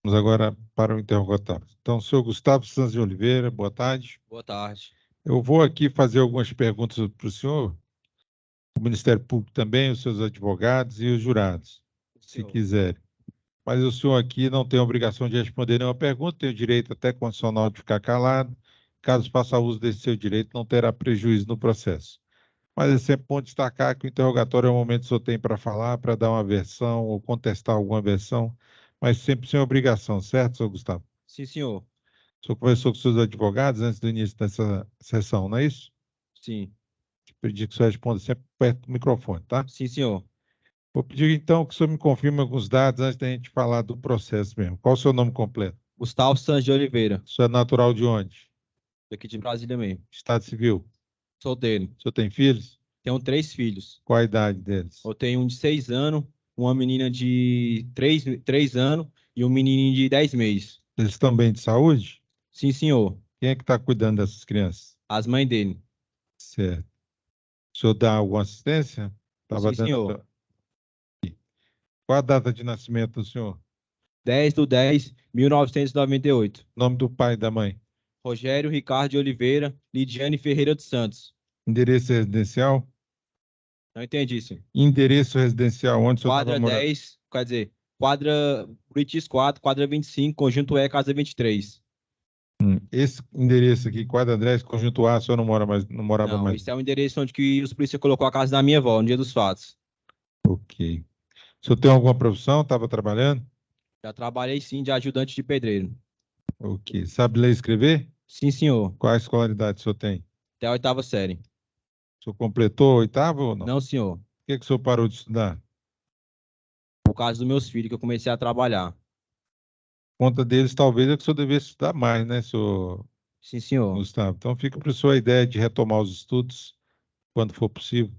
Vamos agora para o interrogatório. Então, senhor Gustavo Santos de Oliveira, boa tarde. Boa tarde. Eu vou aqui fazer algumas perguntas para o senhor, o Ministério Público também, os seus advogados e os jurados, se Senhor. quiserem. Mas o senhor aqui não tem a obrigação de responder nenhuma pergunta, tem o direito até condicional de ficar calado. Caso faça uso desse seu direito, não terá prejuízo no processo. Mas é sempre bom destacar que o interrogatório é o momento que o senhor tem para falar, para dar uma versão ou contestar alguma versão, mas sempre sem obrigação, certo, senhor Gustavo? Sim, senhor. O senhor conversou com seus advogados antes do início dessa sessão, não é isso? Sim. Pedir que o senhor responda sempre perto do microfone, tá? Sim, senhor. Vou pedir então que o senhor me confirme alguns dados antes da gente falar do processo mesmo. Qual o seu nome completo? Gustavo Santos de Oliveira, O senhor é natural de onde? daqui de Brasília mesmo. Estado civil. Solteiro. O senhor tem filhos? Tenho 3 filhos. Qual a idade deles? Eu tenho um de 6 anos, uma menina de três anos e um menininho de 10 meses. Eles estão bem de saúde? Sim, senhor. Quem é que está cuidando dessas crianças? As mães dele. Certo. O senhor dá alguma assistência? Estava Sim, dando. senhor. Qual a data de nascimento do senhor? 10/10/1998. Nome do pai e da mãe? Rogério Ricardo de Oliveira, Lidiane Ferreira dos Santos. Endereço residencial? Não entendi, senhor. Endereço residencial, onde o senhor estava Quadra morando? 10, quer dizer, quadra Buritis 4, quadra 25, conjunto E, casa 23. Esse endereço aqui, Quadra Andrés, Conjunto A, o senhor não mora mais, não morava Não, mais. esse é o endereço onde que os polícia colocou a casa da minha avó, no dia dos fatos. Ok. O senhor tem alguma profissão? Estava trabalhando? Já trabalhei sim de ajudante de pedreiro. Ok. Sabe ler e escrever? Sim, senhor. Qual a escolaridade o senhor tem? Até a 8ª série. O senhor completou a oitava ou não? Por Não, senhor. que o senhor parou de estudar? Por causa dos meus filhos que eu comecei a trabalhar. Conta deles, talvez, é que o senhor devesse estudar mais, né, senhor Sim, senhor. Gustavo? Então, fica para o senhor a ideia de retomar os estudos quando for possível,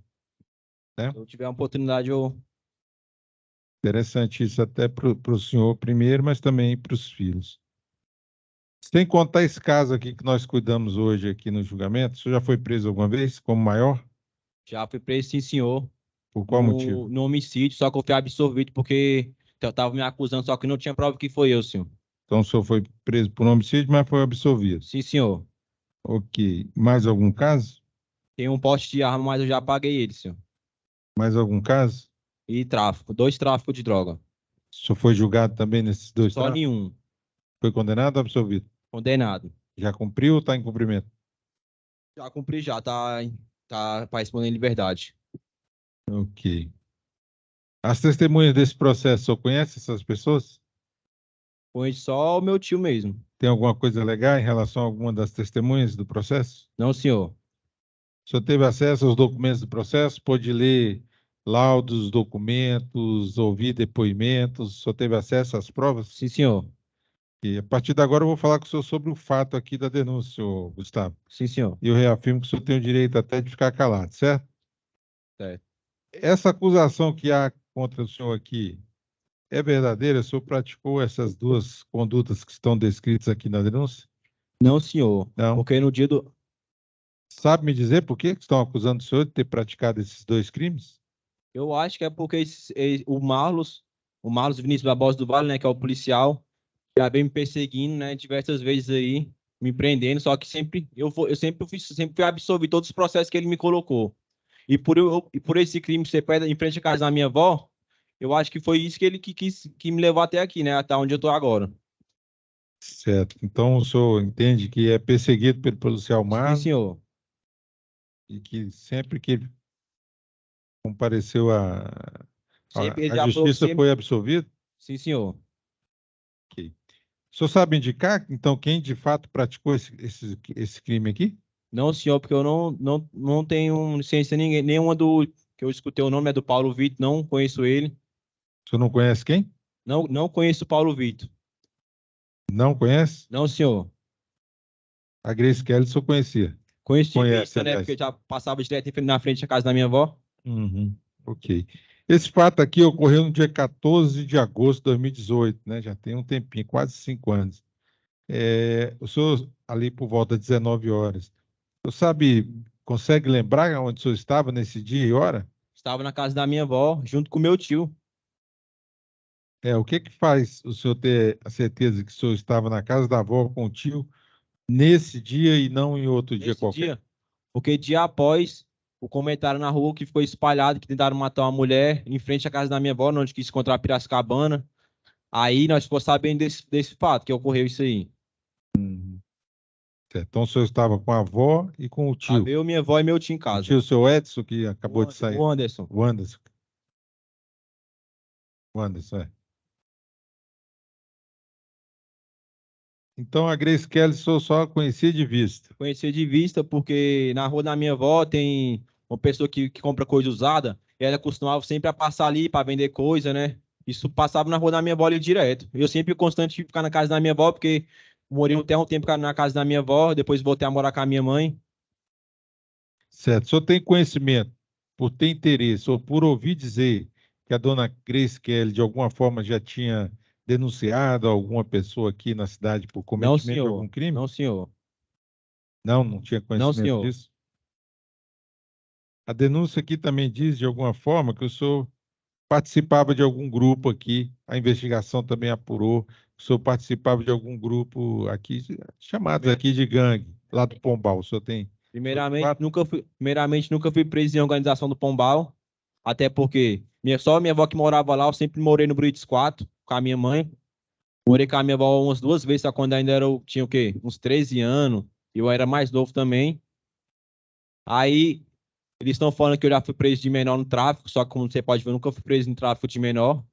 né? Se eu tiver uma oportunidade, eu. Interessante isso até para o senhor primeiro, mas também para os filhos. Sem contar esse caso aqui que nós cuidamos hoje aqui no julgamento, o senhor já foi preso alguma vez como maior? Já fui preso, sim, senhor, Por qual motivo? no homicídio, só que eu fui absolvido porque eu tava me acusando, só que não tinha prova que foi eu, senhor. Então, o senhor foi preso por homicídio, mas foi absolvido. Sim, senhor. Ok. Mais algum caso? Tem um poste de arma, mas eu já paguei ele, senhor. Mais algum caso? E tráfico, 2 tráficos de droga. O senhor foi julgado também nesses dois Só tráficos? nenhum. Foi condenado ou absolvido? Condenado. Já cumpriu ou está em cumprimento? Já cumpri, já, tá para responder em liberdade. Ok. As testemunhas desse processo, o senhor conhece essas pessoas? Foi só o meu tio mesmo. Tem alguma coisa legal em relação a alguma das testemunhas do processo? Não, senhor. O senhor teve acesso aos documentos do processo? Pôde ler laudos, documentos, ouvir depoimentos? O senhor teve acesso às provas? Sim, senhor. E a partir de agora eu vou falar com o senhor sobre o fato aqui da denúncia, senhor Gustavo. Sim, senhor. E eu reafirmo que o senhor tem o direito até de ficar calado, certo? Certo. Essa acusação que há contra o senhor aqui é verdadeira? O senhor praticou essas duas condutas que estão descritas aqui na denúncia? Não, senhor. Não. Porque no dia do. Sabe me dizer por que estão acusando o senhor de ter praticado esses dois crimes? Eu acho que é porque o Marlos Vinícius Barbosa do Vale, né, que é o policial, já vem me perseguindo, né, diversas vezes aí, me prendendo, só que eu sempre fui absolvido todos os processos que ele me colocou. E por esse crime ser perto em frente à casa da minha avó, eu acho que foi isso que ele que me levou até aqui, né, até onde eu tô agora. Certo. Então o senhor entende que é perseguido pelo policial Sim, Marlos senhor. e que sempre que ele compareceu Sempre ele à já falou justiça sempre. foi absolvido? Sim, senhor. Ok. O senhor sabe indicar, então, quem de fato praticou esse crime aqui? Não, senhor, porque eu não tenho licença ninguém, nenhuma do que eu escutei o nome é do Paulo Vitor, não conheço ele. O senhor não conhece quem? Não conheço o Paulo Vitor. Não conhece? Não, senhor. A Grace Kelly o senhor conhecia. Conheço de Conhece, vista, né? Porque aliás. eu já passava direto na frente da casa da minha avó. Uhum. Ok. Esse fato aqui ocorreu no dia 14 de agosto de 2018, né? Já tem um tempinho, quase 5 anos. O senhor, ali por volta de 19 horas, o senhor sabe, consegue lembrar onde o senhor estava nesse dia e hora? Estava na casa da minha avó, junto com meu tio. O que que faz o senhor ter a certeza que o senhor estava na casa da avó com o tio nesse dia e não em outro dia Nesse qualquer? dia, porque dia após o comentário na rua que ficou espalhado que tentaram matar uma mulher em frente à casa da minha avó, onde quis encontrar Piracicabana. Aí nós ficou sabendo desse fato, que ocorreu isso aí. Certo. Então o senhor estava com a avó e com o Tava tio. eu, minha avó e meu tio em O casa. tio, seu Edson, que acabou de sair. O Anderson. O Anderson. O Anderson, é. Então a Grace Kelly o senhor só conhecia de vista. Conhecia de vista, porque na rua da minha avó tem uma pessoa que compra coisa usada, e ela costumava sempre a passar ali para vender coisa, né? Isso passava na rua da minha avó ali direto. Eu sempre constante de ficar na casa da minha avó, porque morei até um tempo na casa da minha avó, depois voltei a morar com a minha mãe. Certo. O senhor tem conhecimento, por ter interesse ou por ouvir dizer que a dona Grace Kelly de alguma forma já tinha denunciado alguma pessoa aqui na cidade por Não, cometimento de algum senhor. crime? Não, senhor. Não, não tinha Não, conhecimento senhor. disso. A denúncia aqui também diz, de alguma forma, que o senhor participava de algum grupo aqui, a investigação também apurou, que o senhor participava de algum grupo aqui, chamados aqui de gangue, lá do Pombal. O senhor tem outro fato? Primeiramente, nunca fui preso em organização do Pombal, até porque só minha avó que morava lá, eu sempre morei no Brites 4 com a minha mãe. Morei com a minha avó umas 2 vezes, só quando ainda tinha o quê? Uns 13 anos. Eu era mais novo também. Aí, eles estão falando que eu já fui preso de menor no tráfico, só que como você pode ver, eu nunca fui preso no tráfico de menor.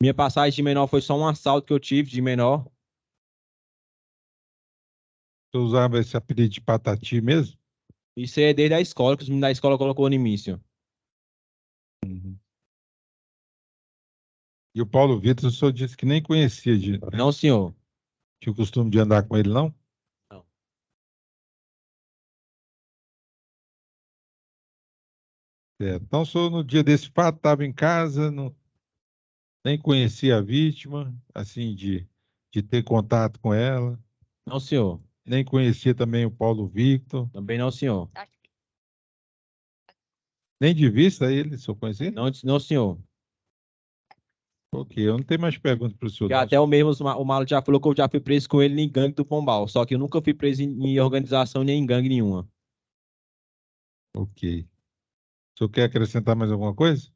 Minha passagem de menor foi só um assalto que eu tive de menor. O senhor usava esse apelido de Patati mesmo? Isso é desde a escola, que os meninos da escola colocou no início. E o Paulo Vitor, o senhor disse que nem conhecia, né? Não, senhor. Tinha o costume de andar com ele, não? Não. Então, o senhor, no dia desse fato, estava em casa, nem conhecia a vítima, assim, de ter contato com ela, Não, senhor. nem conhecia também o Paulo Victor, Também não, senhor. nem de vista ele, o senhor conhecia? Não, não, senhor. Ok, eu não tenho mais perguntas para o senhor, Que não. até o Malo já falou que eu já fui preso com ele em gangue do Pombal. Só que eu nunca fui preso em organização nem em gangue nenhuma. Ok. O senhor quer acrescentar mais alguma coisa?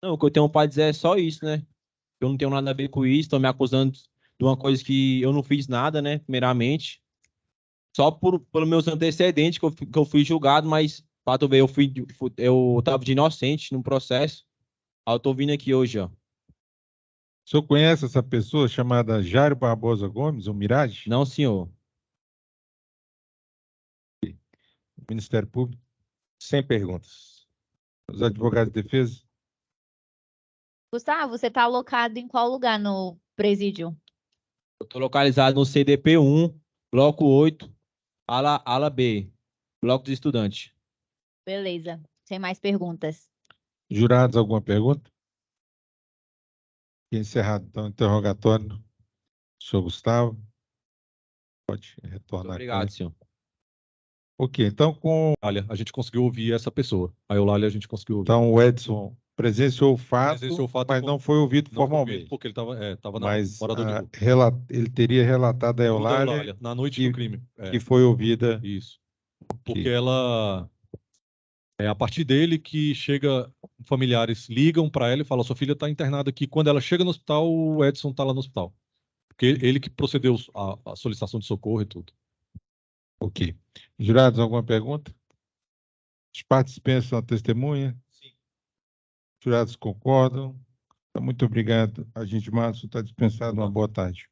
Não, o que eu tenho para dizer é só isso, né? Eu não tenho nada a ver com isso, estão me acusando de uma coisa que eu não fiz nada, né? Primeiramente. Só pelos meus antecedentes que eu fui julgado, mas para tu ver, eu tava de inocente no processo. Aí eu tô vindo aqui hoje, ó. O senhor conhece essa pessoa chamada Jairo Barbosa Gomes, o Mirage, Não, senhor. do Ministério Público, Sem perguntas. os advogados de defesa? Gustavo, você está alocado em qual lugar no presídio? Eu tô localizado no CDP1, bloco 8, ala B, bloco dos estudantes. Beleza. Sem mais perguntas. Jurados, alguma pergunta? Encerrado, então, o interrogatório do senhor Gustavo. Pode Muito retornar com obrigado, ele. senhor. Ok, então, Olha, a gente conseguiu ouvir essa pessoa. A Eulália a gente conseguiu ouvir. então o Edson presenciou o fato, Presenciou o fato mas não foi ouvido Não foi formalmente. ouvido porque ele estava Mas morador de rua. ele teria relatado a Segundo a Eulália Eulália, na noite que, do crime. que foi ouvida. Isso. Ok. Porque ela. É a partir dele que chega. Familiares ligam para ela e falam: sua filha está internada aqui. Quando ela chega no hospital, o Edson está lá no hospital. Porque ele que procedeu a solicitação de socorro e tudo. Ok. Jurados, alguma pergunta? Os partes pensam a testemunha? Sim. Jurados concordam? Então, muito obrigado. Agente Márcio está dispensado. Uma boa tarde.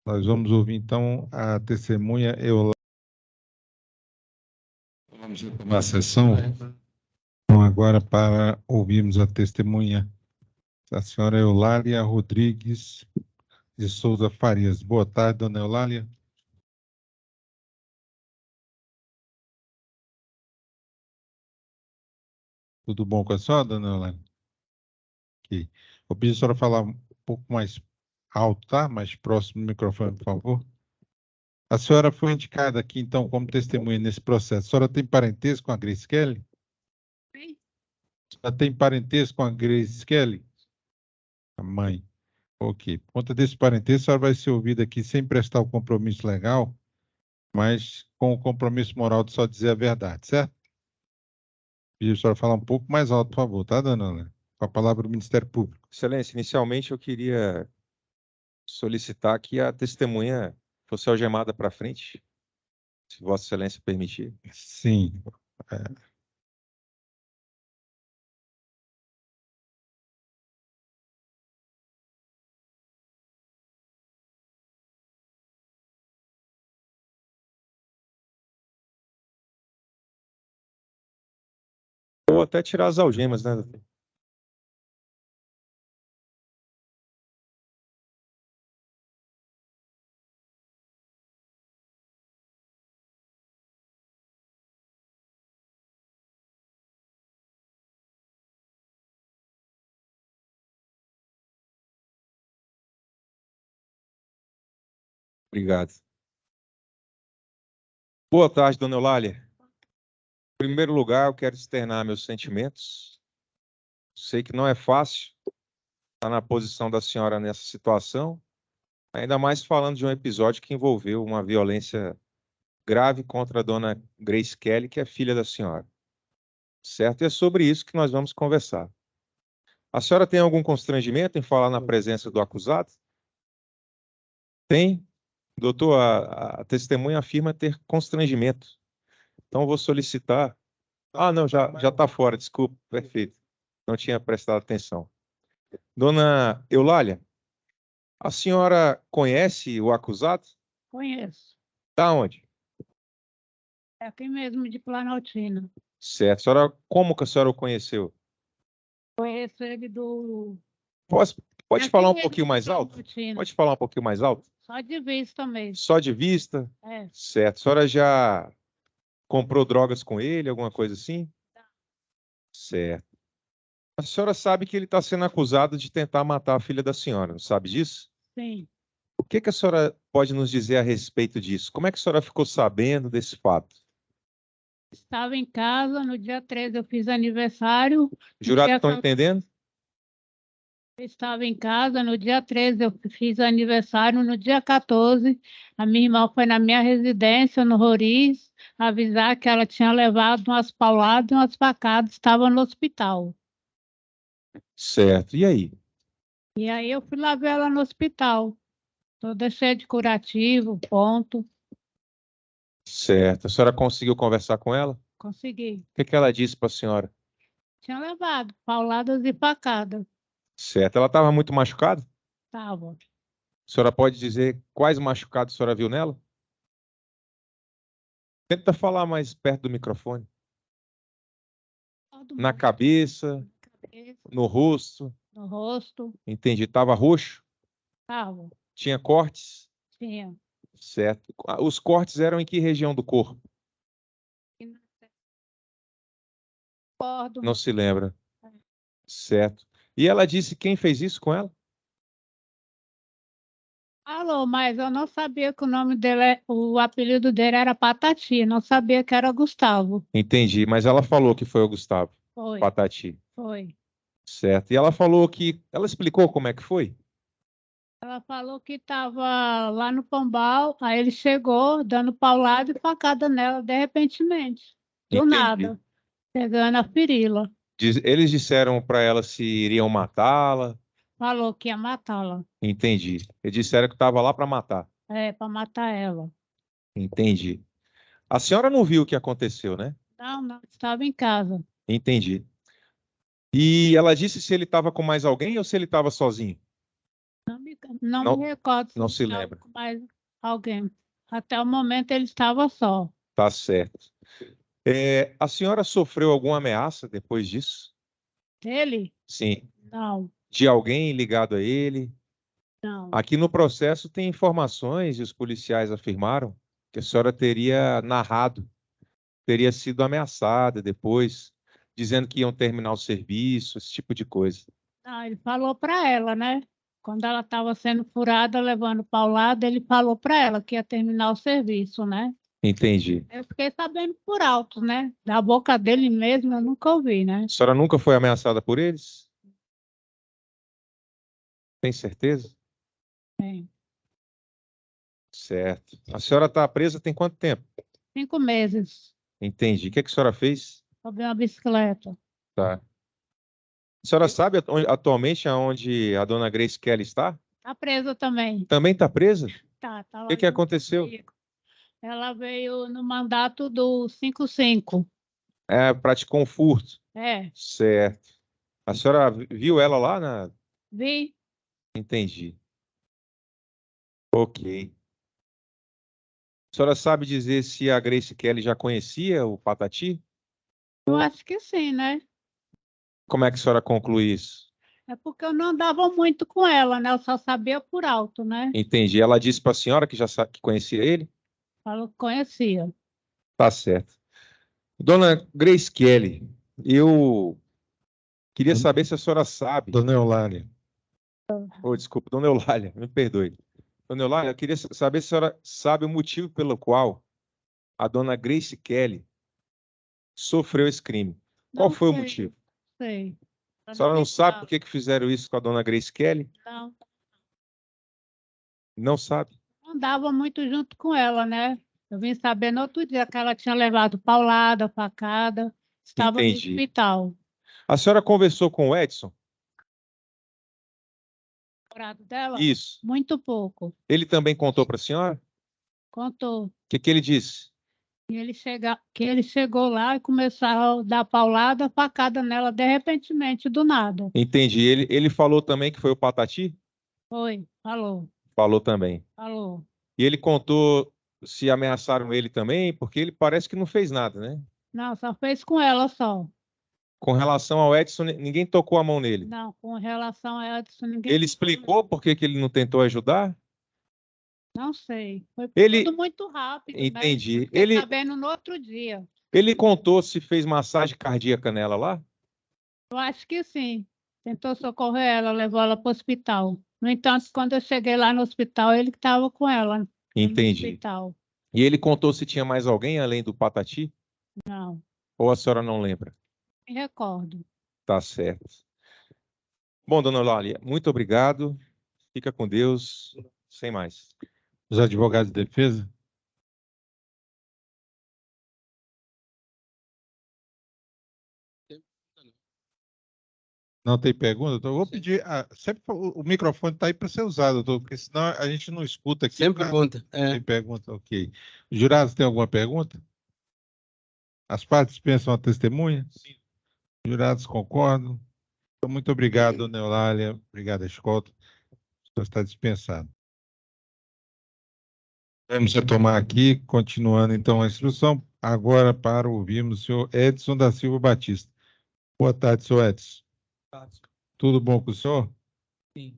Nós vamos ouvir, então, a testemunha Eulália. Vamos retomar a sessão. Então, agora, para ouvirmos a testemunha da senhora Eulália Rodrigues de Souza Farias. Boa tarde, dona Eulália. Tudo bom com a senhora, dona Eulália? Ok. Vou pedir a senhora falar um pouco mais alto, tá? Mais próximo do microfone, por favor. A senhora foi indicada aqui, então, como testemunha nesse processo. A senhora tem parentesco com a Grace Kelly? Sim. A Já tem parentesco com a Grace Kelly? A mãe. Ok. Por conta desse parentesco, a senhora vai ser ouvida aqui sem prestar o compromisso legal, mas com o compromisso moral de só dizer a verdade, certo? Pedir a senhora falar um pouco mais alto, por favor, tá, dona Ana? Com a palavra do Ministério Público. Excelência, inicialmente eu queria solicitar que a testemunha fosse algemada para frente, se Vossa Excelência permitir. Sim. Ou até tirar as algemas, né, doutor? Obrigado. Boa tarde, dona Eulália. Em primeiro lugar, eu quero externar meus sentimentos. Sei que não é fácil estar na posição da senhora nessa situação, ainda mais falando de um episódio que envolveu uma violência grave contra a dona Grace Kelly, que é filha da senhora. Certo? E é sobre isso que nós vamos conversar. A senhora tem algum constrangimento em falar na presença do acusado? Tem? Doutor, a testemunha afirma ter constrangimento. Então, eu vou solicitar. Ah, não, já está fora, desculpa, perfeito. Não tinha prestado atenção. Dona Eulália, a senhora conhece o acusado? Conheço. Da onde? É aqui mesmo de Planaltina. Certo. A senhora, como que a senhora o conheceu? Conheço ele Pode aqui falar um mesmo pouquinho de mais alto? Planaltina. Pode falar um pouquinho mais alto? Só de vista mesmo. Só de vista? É. Certo. A senhora já comprou drogas com ele, alguma coisa assim? Certo. A senhora sabe que ele está sendo acusado de tentar matar a filha da senhora, não sabe disso? Sim. O que que a senhora pode nos dizer a respeito disso? Como é que a senhora ficou sabendo desse fato? Estava em casa, no dia 13 eu fiz aniversário. Jurados dia estão 14 entendendo? Estava em casa, no dia 13 eu fiz aniversário, no dia 14 a minha irmã foi na minha residência, no Roriz, avisar que ela tinha levado umas pauladas e umas facadas, estava no hospital. Certo. E aí? E aí eu fui lá ver ela no hospital, toda cheia de curativo, ponto. Certo. A senhora conseguiu conversar com ela? Consegui. O que que ela disse para a senhora? Tinha levado pauladas e facadas. Certo. Ela estava muito machucada? Tava. A senhora pode dizer quais machucados a senhora viu nela? Tenta falar mais perto do microfone. Todo Na mundo. cabeça, Na cabeça, no rosto. no rosto. Entendi. Estava roxo? Tava. Tinha cortes? Tinha. Certo. Os cortes eram em que região do corpo? Acordo. Não se lembra. Certo. E ela disse quem fez isso com ela? Alô, mas eu não sabia que o nome dele, o apelido dele era Patati, não sabia que era Gustavo. Entendi, mas ela falou que foi o Gustavo Foi, Patati. foi. Certo. E ela falou que. Ela explicou como é que foi? Ela falou que estava lá no Pombal, aí ele chegou dando paulada e facada nela de repentemente. Do Entendi. nada, pegando a ferila. Eles disseram para ela se iriam matá-la. Falou que ia matá-la. Entendi. Eles disseram que estava lá para matar. É, para matar ela. Entendi. A senhora não viu o que aconteceu, né? Não, não, estava em casa. Entendi. E ela disse se ele estava com mais alguém ou se ele estava sozinho? Não Não- me recordo não ele se estava lembra. com mais alguém. Até o momento ele estava só. Tá certo. A senhora sofreu alguma ameaça depois disso? Ele? Sim. Não, De alguém ligado a ele? não. Aqui no processo tem informações, e os policiais afirmaram, que a senhora teria narrado, teria sido ameaçada depois, dizendo que iam terminar o serviço, esse tipo de coisa. Não, ele falou para ela, né? Quando ela estava sendo furada, levando paulada, ele falou para ela que ia terminar o serviço, né? Entendi. Eu fiquei sabendo por alto, né? Da boca dele mesmo, eu nunca ouvi, né? A senhora nunca foi ameaçada por eles? Tem certeza? Tem. Certo. A senhora está presa tem quanto tempo? 5 meses. Entendi. O que é que a senhora fez? Roubei uma bicicleta. Tá. A senhora sabe atualmente aonde a dona Grace Kelly está? Tá presa também. Também está presa? Tá O lá que que junto aconteceu? comigo. Ela veio no mandato do 55. É, praticou um furto. É, Certo. A senhora viu ela lá vi. Entendi. Ok. A senhora sabe dizer se a Grace Kelly já conhecia o Patati? Eu acho que sim, né? Como é que a senhora conclui isso? É porque eu não andava muito com ela, né? Eu só sabia por alto, né? Entendi. Ela disse para a senhora que já que conhecia ele? Falou que conhecia. Tá certo. Dona Grace Kelly, eu queria saber se a senhora sabe. Dona Eulália. Oh, desculpa, dona Eulália, me perdoe. Dona Eulália, eu queria saber se a senhora sabe o motivo pelo qual a dona Grace Kelly sofreu esse crime. Qual Não foi o sei, motivo? sei. A senhora não sabe por que fizeram isso com a dona Grace Kelly? Não, Não sabe? não andava muito junto com ela, né? Eu vim saber no outro dia que ela tinha levado paulada, facada, estava no Entendi. hospital. A senhora conversou com o Edson? O namorado dela, Isso. muito pouco. Ele também contou para a senhora? O Contou que ele disse? que ele chegou lá e começou a dar paulada, facada nela de repentemente, do nada. Entendi. Ele falou também que foi o Patati? Foi, falou, Falou também. falou. E ele contou se ameaçaram ele também, porque ele parece que não fez nada, né? Não, só fez com ela só. Com relação ao Edson, ninguém tocou a mão nele. Não, com relação a Edson, ninguém. Ele explicou por que ele não tentou ajudar? Não sei. Foi Ele, tudo muito rápido, né? entendi. Fiquei sabendo no outro dia. Ele contou se fez massagem cardíaca nela lá? Eu acho que sim. Tentou socorrer ela, levou ela para o hospital. No entanto, quando eu cheguei lá no hospital, ele que estava com ela no Entendi. hospital. E ele contou se tinha mais alguém além do Patati? Não, Ou a senhora não lembra? me recordo. Tá certo. Bom, dona Eulália, muito obrigado. Fica com Deus. Sem mais. Os advogados de defesa? Não tem pergunta? Doutor? Eu vou pedir. Sempre o microfone está aí para ser usado, doutor, porque senão a gente não escuta aqui. Sempre pergunta. Tem pergunta, ok. Os jurados têm alguma pergunta? As partes pensam a testemunha? Sim. Os jurados concordam? Então, muito obrigado, dona Eulália. Obrigado, escolta. O senhor está dispensado. Vamos retomar aqui, continuando então a instrução, agora para ouvirmos o senhor Edson da Silva Batista. Boa tarde, senhor Edson. Tudo bom com o senhor? Sim.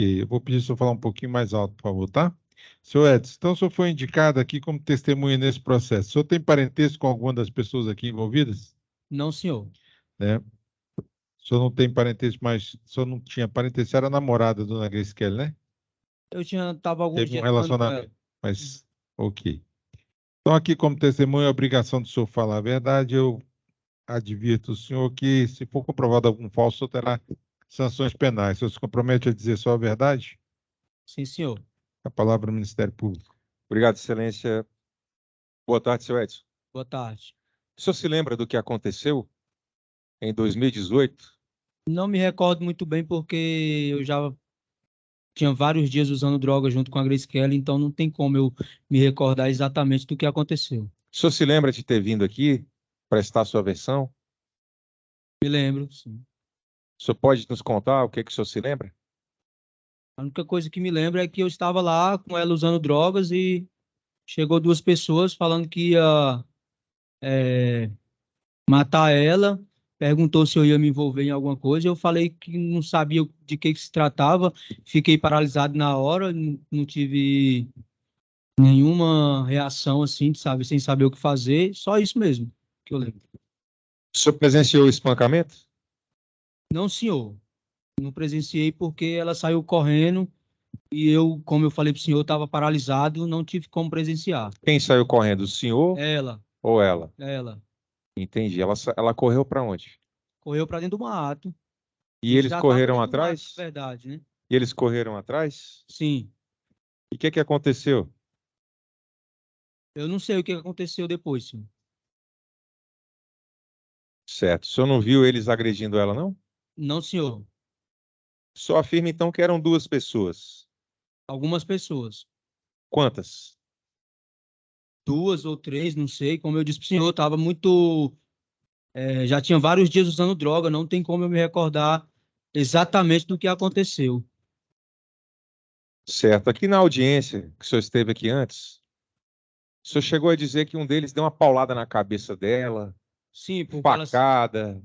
Eu vou pedir o senhor falar um pouquinho mais alto, por favor, tá? Senhor Edson, então o senhor foi indicado aqui como testemunha nesse processo. O senhor tem parentesco com alguma das pessoas aqui envolvidas? Não, senhor. Né? O senhor não tem parentesco, mas o senhor não tinha parentesco, era namorada da dona Grace Kelly, né? Eu estava alguns Teve um dias relacionamento, mas ok. Então, aqui como testemunha, a obrigação do senhor falar a verdade, eu advirto o senhor que, se for comprovado algum falso, o senhor terá sanções penais. O senhor se compromete a dizer só a verdade? Sim, senhor. A palavra do Ministério Público. Obrigado, excelência. Boa tarde, seu Edson. Boa tarde. O senhor se lembra do que aconteceu em 2018? Não me recordo muito bem porque eu já tinha vários dias usando droga junto com a Grace Kelly, então não tem como eu me recordar exatamente do que aconteceu. O senhor se lembra de ter vindo aqui prestar sua versão? Me lembro, sim. O senhor pode nos contar o que o senhor se lembra? A única coisa que me lembro é que eu estava lá com ela usando drogas e chegou 2 pessoas falando que ia matar ela, perguntou se eu ia me envolver em alguma coisa, eu falei que não sabia de que se tratava, fiquei paralisado na hora, não tive nenhuma reação assim, sabe, sem saber o que fazer, só isso mesmo que eu lembro. O senhor presenciou o espancamento? Não, senhor, não presenciei porque ela saiu correndo E eu, como eu falei para o senhor, estava paralisado, não tive como presenciar. Quem saiu correndo, o senhor Ela, ou ela? ela, Entendi. Ela correu para onde? correu para dentro do mato. E eles Já estava correram dentro do mato, atrás? na verdade, né? E eles correram atrás? Sim. E o que aconteceu? Eu não sei o que aconteceu depois, senhor. Certo. O senhor não viu eles agredindo ela, não? Não, senhor. Só afirma então que eram duas pessoas. Algumas pessoas. Quantas? 2 ou 3, não sei. Como eu disse para o senhor, estava muito. Já tinha vários dias usando droga, não tem como eu me recordar exatamente do que aconteceu. Certo. Aqui na audiência que o senhor esteve aqui antes, o senhor chegou a dizer que um deles deu uma paulada na cabeça dela, Sim, porque ela. facada,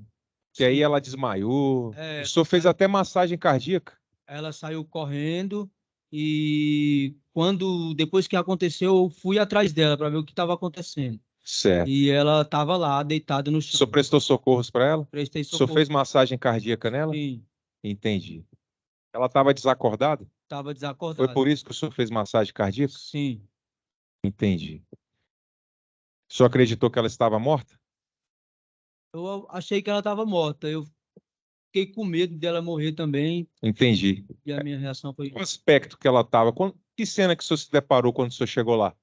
que aí Sim, ela desmaiou. é, O senhor fez até massagem cardíaca. ela saiu correndo e depois que aconteceu, eu fui atrás dela para ver o que estava acontecendo. Certo. E ela estava lá, deitada no O senhor chão. prestou socorros para ela? Prestei O senhor socorro. fez massagem cardíaca nela? Sim, Entendi. Ela estava desacordada? estava Foi desacordada. por isso que o senhor fez massagem cardíaca? Sim. Entendi. O senhor acreditou que ela estava morta? Eu achei que ela estava morta. Eu fiquei com medo dela morrer também. Entendi. E a minha reação foi. O aspecto que ela estava. Que cena que o senhor se deparou quando o senhor chegou lá?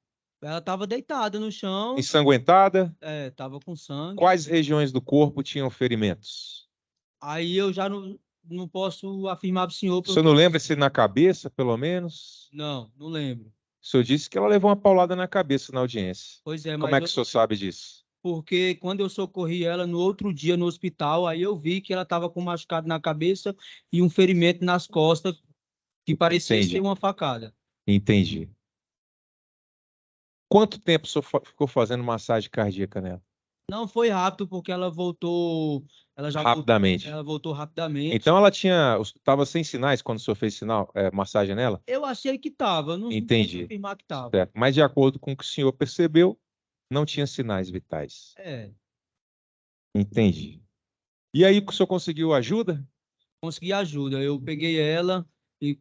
Ela estava deitada no chão, Ensanguentada? estava com sangue. Quais regiões do corpo tinham ferimentos? Aí eu já não posso afirmar para o senhor. O senhor não lembra se na cabeça, pelo menos? Não lembro. O senhor disse que ela levou uma paulada na cabeça na audiência. Pois é, Como mas é que o senhor sabe disso? porque quando eu socorri ela no outro dia no hospital, aí eu vi que ela estava com um machucado na cabeça e um ferimento nas costas que parecia Entendi. ser uma facada. Entendi. Quanto tempo o senhor ficou fazendo massagem cardíaca nela? Não foi rápido porque ela voltou, Rapidamente. ela voltou rapidamente. Então ela estava sem sinais quando o senhor fez massagem nela? Eu achei que estava, não Entendi. posso afirmar que estava. Certo. Mas de acordo com o que o senhor percebeu, não tinha sinais vitais. Entendi. E aí que o senhor conseguiu ajuda? Consegui ajuda. Eu peguei ela e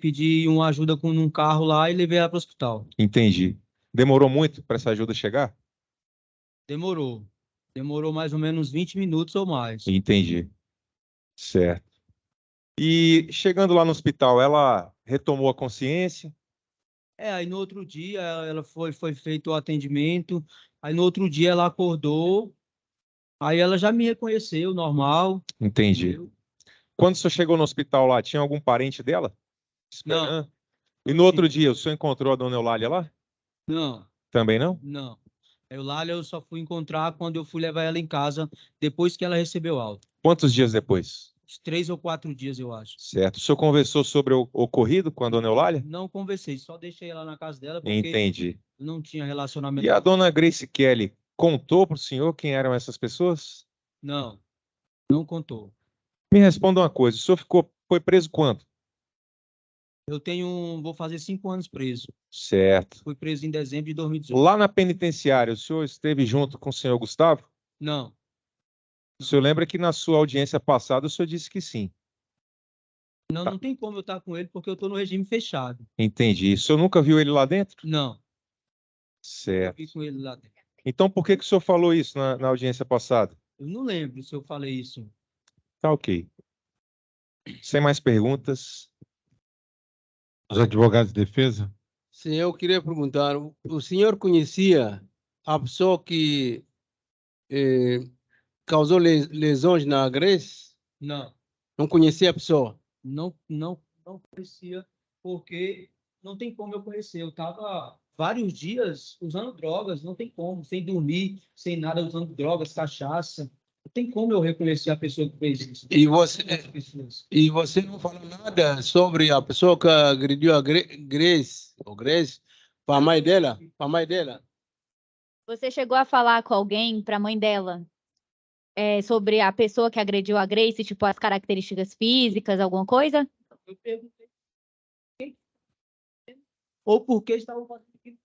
pedi uma ajuda num carro lá e levei ela para o hospital. Entendi. Demorou muito para essa ajuda chegar? Demorou. Demorou mais ou menos 20 minutos ou mais. Entendi. Certo. E chegando lá no hospital, ela retomou a consciência? Aí no outro dia ela foi feito o atendimento. Aí no outro dia ela acordou. Aí ela já me reconheceu, normal. Entendi. Quando o senhor chegou no hospital lá, tinha algum parente dela? Não. Esperando? E no outro dia, o senhor encontrou a dona Eulália lá? Não. Também não? Não. A Eulália eu só fui encontrar quando eu fui levar ela em casa, depois que ela recebeu alta. Quantos dias depois? Uns 3 ou 4 dias, eu acho. Certo. O senhor conversou sobre o ocorrido com a dona Eulália? Não conversei, só deixei ela na casa dela porque Entendi. não tinha relacionamento. E a dona Grace Kelly contou para o senhor quem eram essas pessoas? Não contou. Me responda uma coisa, o senhor foi preso quando? Vou fazer 5 anos preso. Certo. Fui preso em dezembro de 2018. Lá na penitenciária, o senhor esteve junto com o senhor Gustavo? Não. O senhor lembra que na sua audiência passada o senhor disse que sim? Não tem como eu estar com ele porque eu estou no regime fechado. Entendi. O senhor nunca viu ele lá dentro? Não. Eu Certo. vi com ele lá dentro. Então por que o senhor falou isso na audiência passada? Eu não lembro se eu falei isso. Tá ok. Sem mais perguntas. Os advogados de defesa? Sim, eu queria perguntar, o senhor conhecia a pessoa que causou lesões na Grace? Não. Não conhecia a pessoa? Não conhecia porque não tem como eu conhecer. Eu estava vários dias usando drogas, não tem como, sem dormir, sem nada, usando drogas, cachaça. Não tem como eu reconhecer a pessoa que fez isso. E você não falou nada sobre a pessoa que agrediu a Grace, para a mãe dela? Para a mãe dela? Você chegou a falar com alguém, para a mãe dela, sobre a pessoa que agrediu a Grace, tipo as características físicas, alguma coisa? Eu perguntei ou por que estavam fazendo aquilo.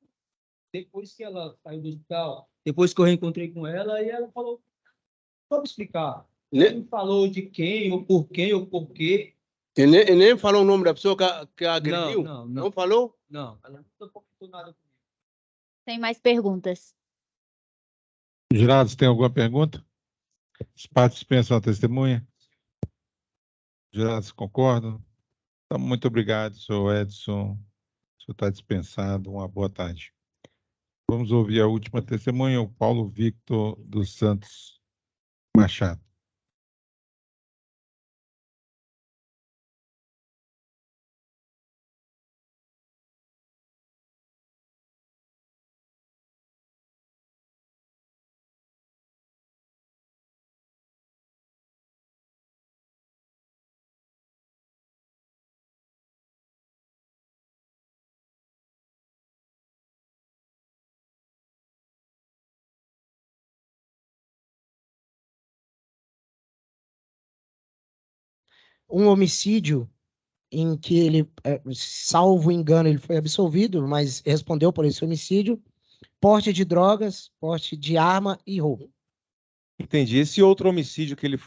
Depois que ela saiu do hospital, depois que eu reencontrei com ela, e ela falou, vamos explicar. Ela me falou de quem, ou por quê. E nem falou o nome da pessoa que agrediu? Não. Não falou? Não, ela não comentou nada comigo. Tem mais perguntas? Jurados, tem alguma pergunta? Os partes dispensam a testemunha? Jurados concordam? Então, muito obrigado, senhor Edson. O senhor está dispensado. Uma boa tarde. Vamos ouvir a última testemunha, o Paulo Victor dos Santos Machado. Um homicídio em que ele, salvo engano, ele foi absolvido, mas respondeu por esse homicídio, porte de drogas, porte de arma e roubo. Entendi. Esse outro homicídio que ele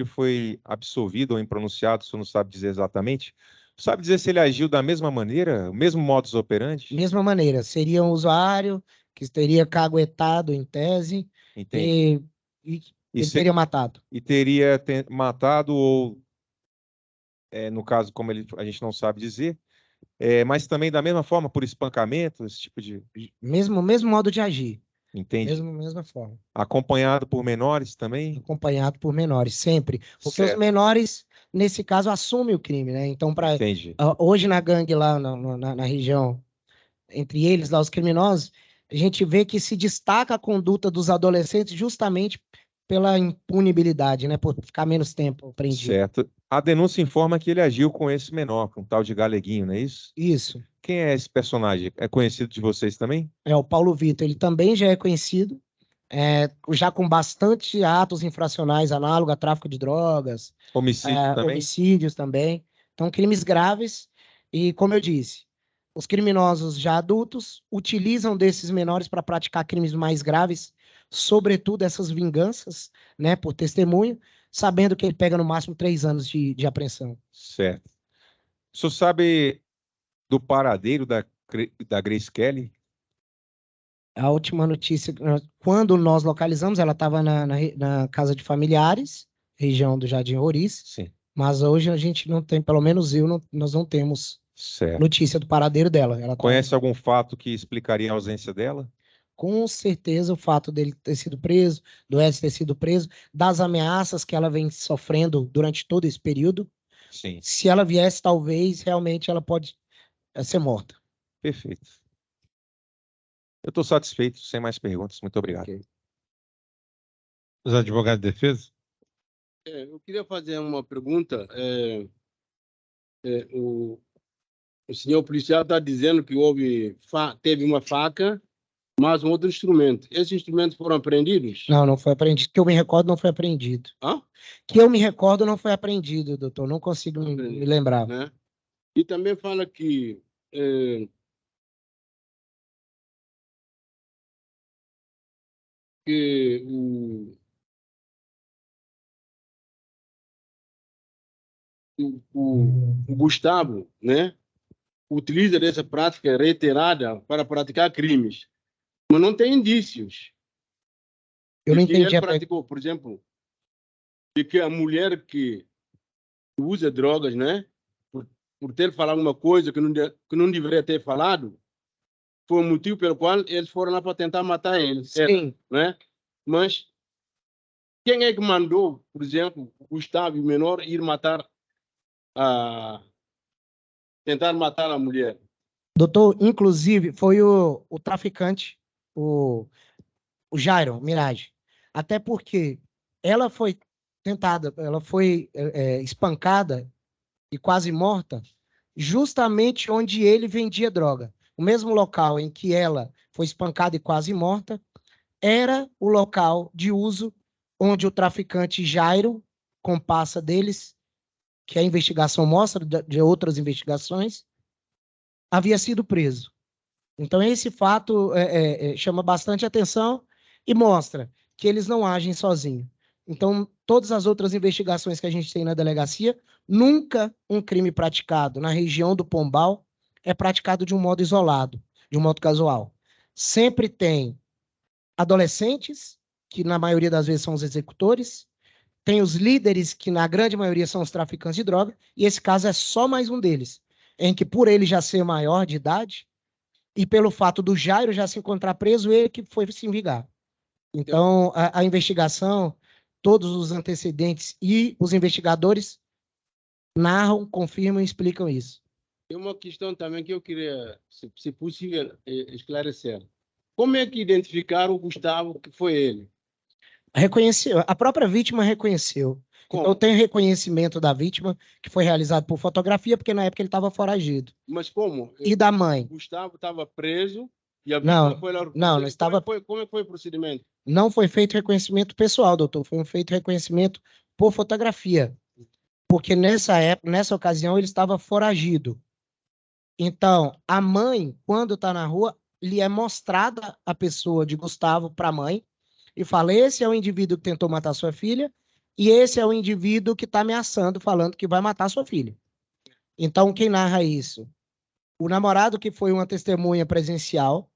foi absolvido ou impronunciado, o senhor não sabe dizer exatamente. Sabe dizer se ele agiu da mesma maneira, o mesmo modus operandi? Mesma maneira, seria um usuário que teria caguetado em tese Entendi. e ele teria matado. E teria matado ou, no caso, como a gente não sabe dizer, mas também da mesma forma, por espancamento, esse tipo de... Mesmo modo de agir. Entendi. Mesma forma. Acompanhado por menores também? Acompanhado por menores, sempre. Porque Certo. os menores, nesse caso, assumem o crime, né? Então, Entendi. hoje na gangue lá na região, entre eles, lá os criminosos, a gente vê que se destaca a conduta dos adolescentes justamente pela impunibilidade, né? Por ficar menos tempo prendido. Certo. A denúncia informa que ele agiu com esse menor, com um tal de Galeguinho, não é isso? Isso. Quem é esse personagem? É conhecido de vocês também? É o Paulo Vitor, ele também já é conhecido, já com bastante atos infracionais análogos a tráfico de drogas, Homicídio também? homicídios também. Então, crimes graves. E, como eu disse, os criminosos já adultos utilizam desses menores para praticar crimes mais graves, sobretudo essas vinganças, né, por testemunho, sabendo que ele pega no máximo 3 anos de apreensão. Certo. O senhor sabe do paradeiro da Grace Kelly? A última notícia, quando nós localizamos, ela estava na casa de familiares, região do Jardim Roriz, Sim. mas hoje a gente não tem, pelo menos nós não temos Certo. notícia do paradeiro dela. Ela Conhece algum fato que explicaria a ausência dela? Com certeza o fato dele ter sido preso, do Edson ter sido preso, das ameaças que ela vem sofrendo durante todo esse período. Sim. Se ela viesse, talvez, realmente ela pode ser morta. Perfeito. Eu estou satisfeito, sem mais perguntas. Muito obrigado. Ok. Os advogados de defesa? Eu queria fazer uma pergunta. O senhor policial está dizendo que teve uma faca, mas um outro instrumento. Esses instrumentos foram apreendidos? Não foi apreendido. Que eu me recordo, não foi apreendido. Hã? Que eu me recordo, não foi apreendido, doutor. Não consigo me lembrar. Né? E também fala que o Gustavo, né, utiliza dessa prática reiterada para praticar crimes, mas não tem indícios. Eu não de que entendi ele praticou, por exemplo, de que a mulher que usa drogas, né, por ter falado uma coisa que não deveria ter falado, foi o motivo pelo qual eles foram lá para tentar matar ele. Sim. Né? Mas quem é que mandou, por exemplo, o Gustavo, o menor, ir tentar matar a mulher? Doutor, inclusive, foi o traficante, o Jairo Mirage. Até porque ela foi espancada e quase morta justamente onde ele vendia droga. O mesmo local em que ela foi espancada e quase morta era o local de uso onde o traficante Jairo, comparsa deles, que a investigação mostra, de outras investigações, havia sido preso. Então, esse fato chama bastante atenção e mostra que eles não agem sozinhos. Então, todas as outras investigações que a gente tem na delegacia, nunca um crime praticado na região do Pombal é praticado de um modo isolado, de um modo casual. Sempre tem adolescentes, que na maioria das vezes são os executores, tem os líderes, que na grande maioria são os traficantes de droga, e esse caso é só mais um deles, em que por ele já ser maior de idade, e pelo fato do Jairo já se encontrar preso, ele que foi se vingar. Então, a investigação, todos os antecedentes e os investigadores narram, confirmam e explicam isso. Tem uma questão também que eu queria, se possível, esclarecer. Como é que identificaram o Gustavo que foi ele? Reconheceu, a própria vítima reconheceu. Como? Então, tem reconhecimento da vítima, que foi realizado por fotografia, porque na época ele estava foragido. Mas como? E da mãe? O Gustavo estava preso e a Não, vítima foi lá. não estava. Como é que foi o procedimento? Não foi feito reconhecimento pessoal, doutor. Foi feito reconhecimento por fotografia. Porque nessa ocasião, ele estava foragido. Então, a mãe, quando está na rua, lhe é mostrada a pessoa de Gustavo para a mãe e fala: esse é o indivíduo que tentou matar sua filha e esse é o indivíduo que está ameaçando, falando que vai matar sua filha. Então, quem narra isso? O namorado, que foi uma testemunha presencial,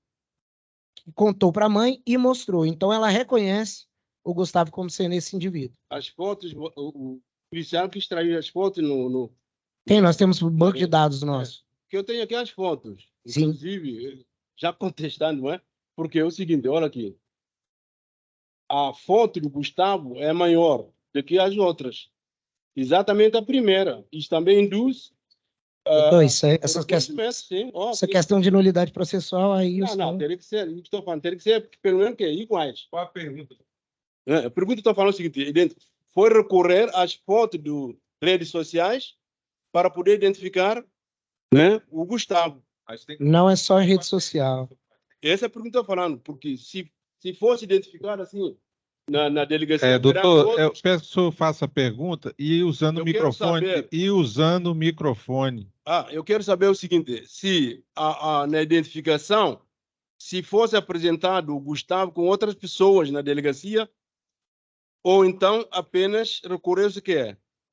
que contou para a mãe e mostrou. Então, ela reconhece o Gustavo como sendo esse indivíduo. As fotos, o policial que extraiu as fotos no... Tem, nós temos um banco de dados nosso. Que eu tenho aqui as fotos. Sim. Inclusive, já contestando, não é? Porque é o seguinte, olha aqui. A foto do Gustavo é maior do que as outras. Exatamente a primeira. Isso também induz... Doutor, essa questão de nulidade processual, aí... Não, teria que ser, estou falando, teria que ser, pelo menos, que é iguais. Qual a pergunta? A pergunta estou falando o seguinte, foi recorrer às fotos das redes sociais para poder identificar, né, o Gustavo. Não é só em rede social. Essa é a pergunta que estou falando, porque se fosse identificado assim, na delegacia... Doutor, eu peço que o senhor faça a pergunta e usando o microfone. Eu quero saber o seguinte, se na identificação, se fosse apresentado o Gustavo com outras pessoas na delegacia, ou então apenas recorreu-se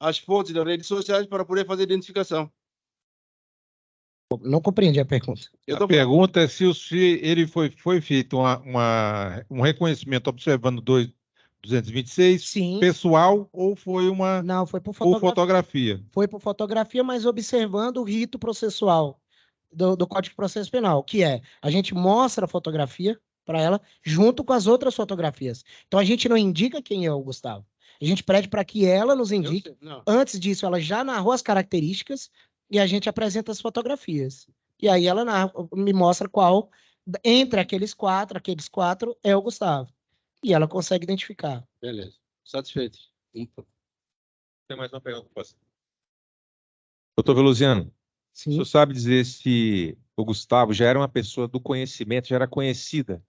às fotos das redes sociais para poder fazer a identificação. Não compreendi a pergunta. A pergunta é se ele foi feito um reconhecimento observando 226, Sim. Pessoal, ou foi uma... Não, foi por fotografia. Foi por fotografia, mas observando o rito processual do Código de Processo Penal, que é, a gente mostra a fotografia para ela, junto com as outras fotografias. Então, a gente não indica quem é o Gustavo. A gente pede para que ela nos indique. Antes disso, ela já narrou as características e a gente apresenta as fotografias. E aí ela me mostra qual, entre aqueles quatro é o Gustavo. E ela consegue identificar. Beleza. Satisfeito. Tem mais uma pergunta, posso? Doutor Veluziano, Sim. o senhor sabe dizer se o Gustavo já era uma pessoa do conhecimento, já era conhecida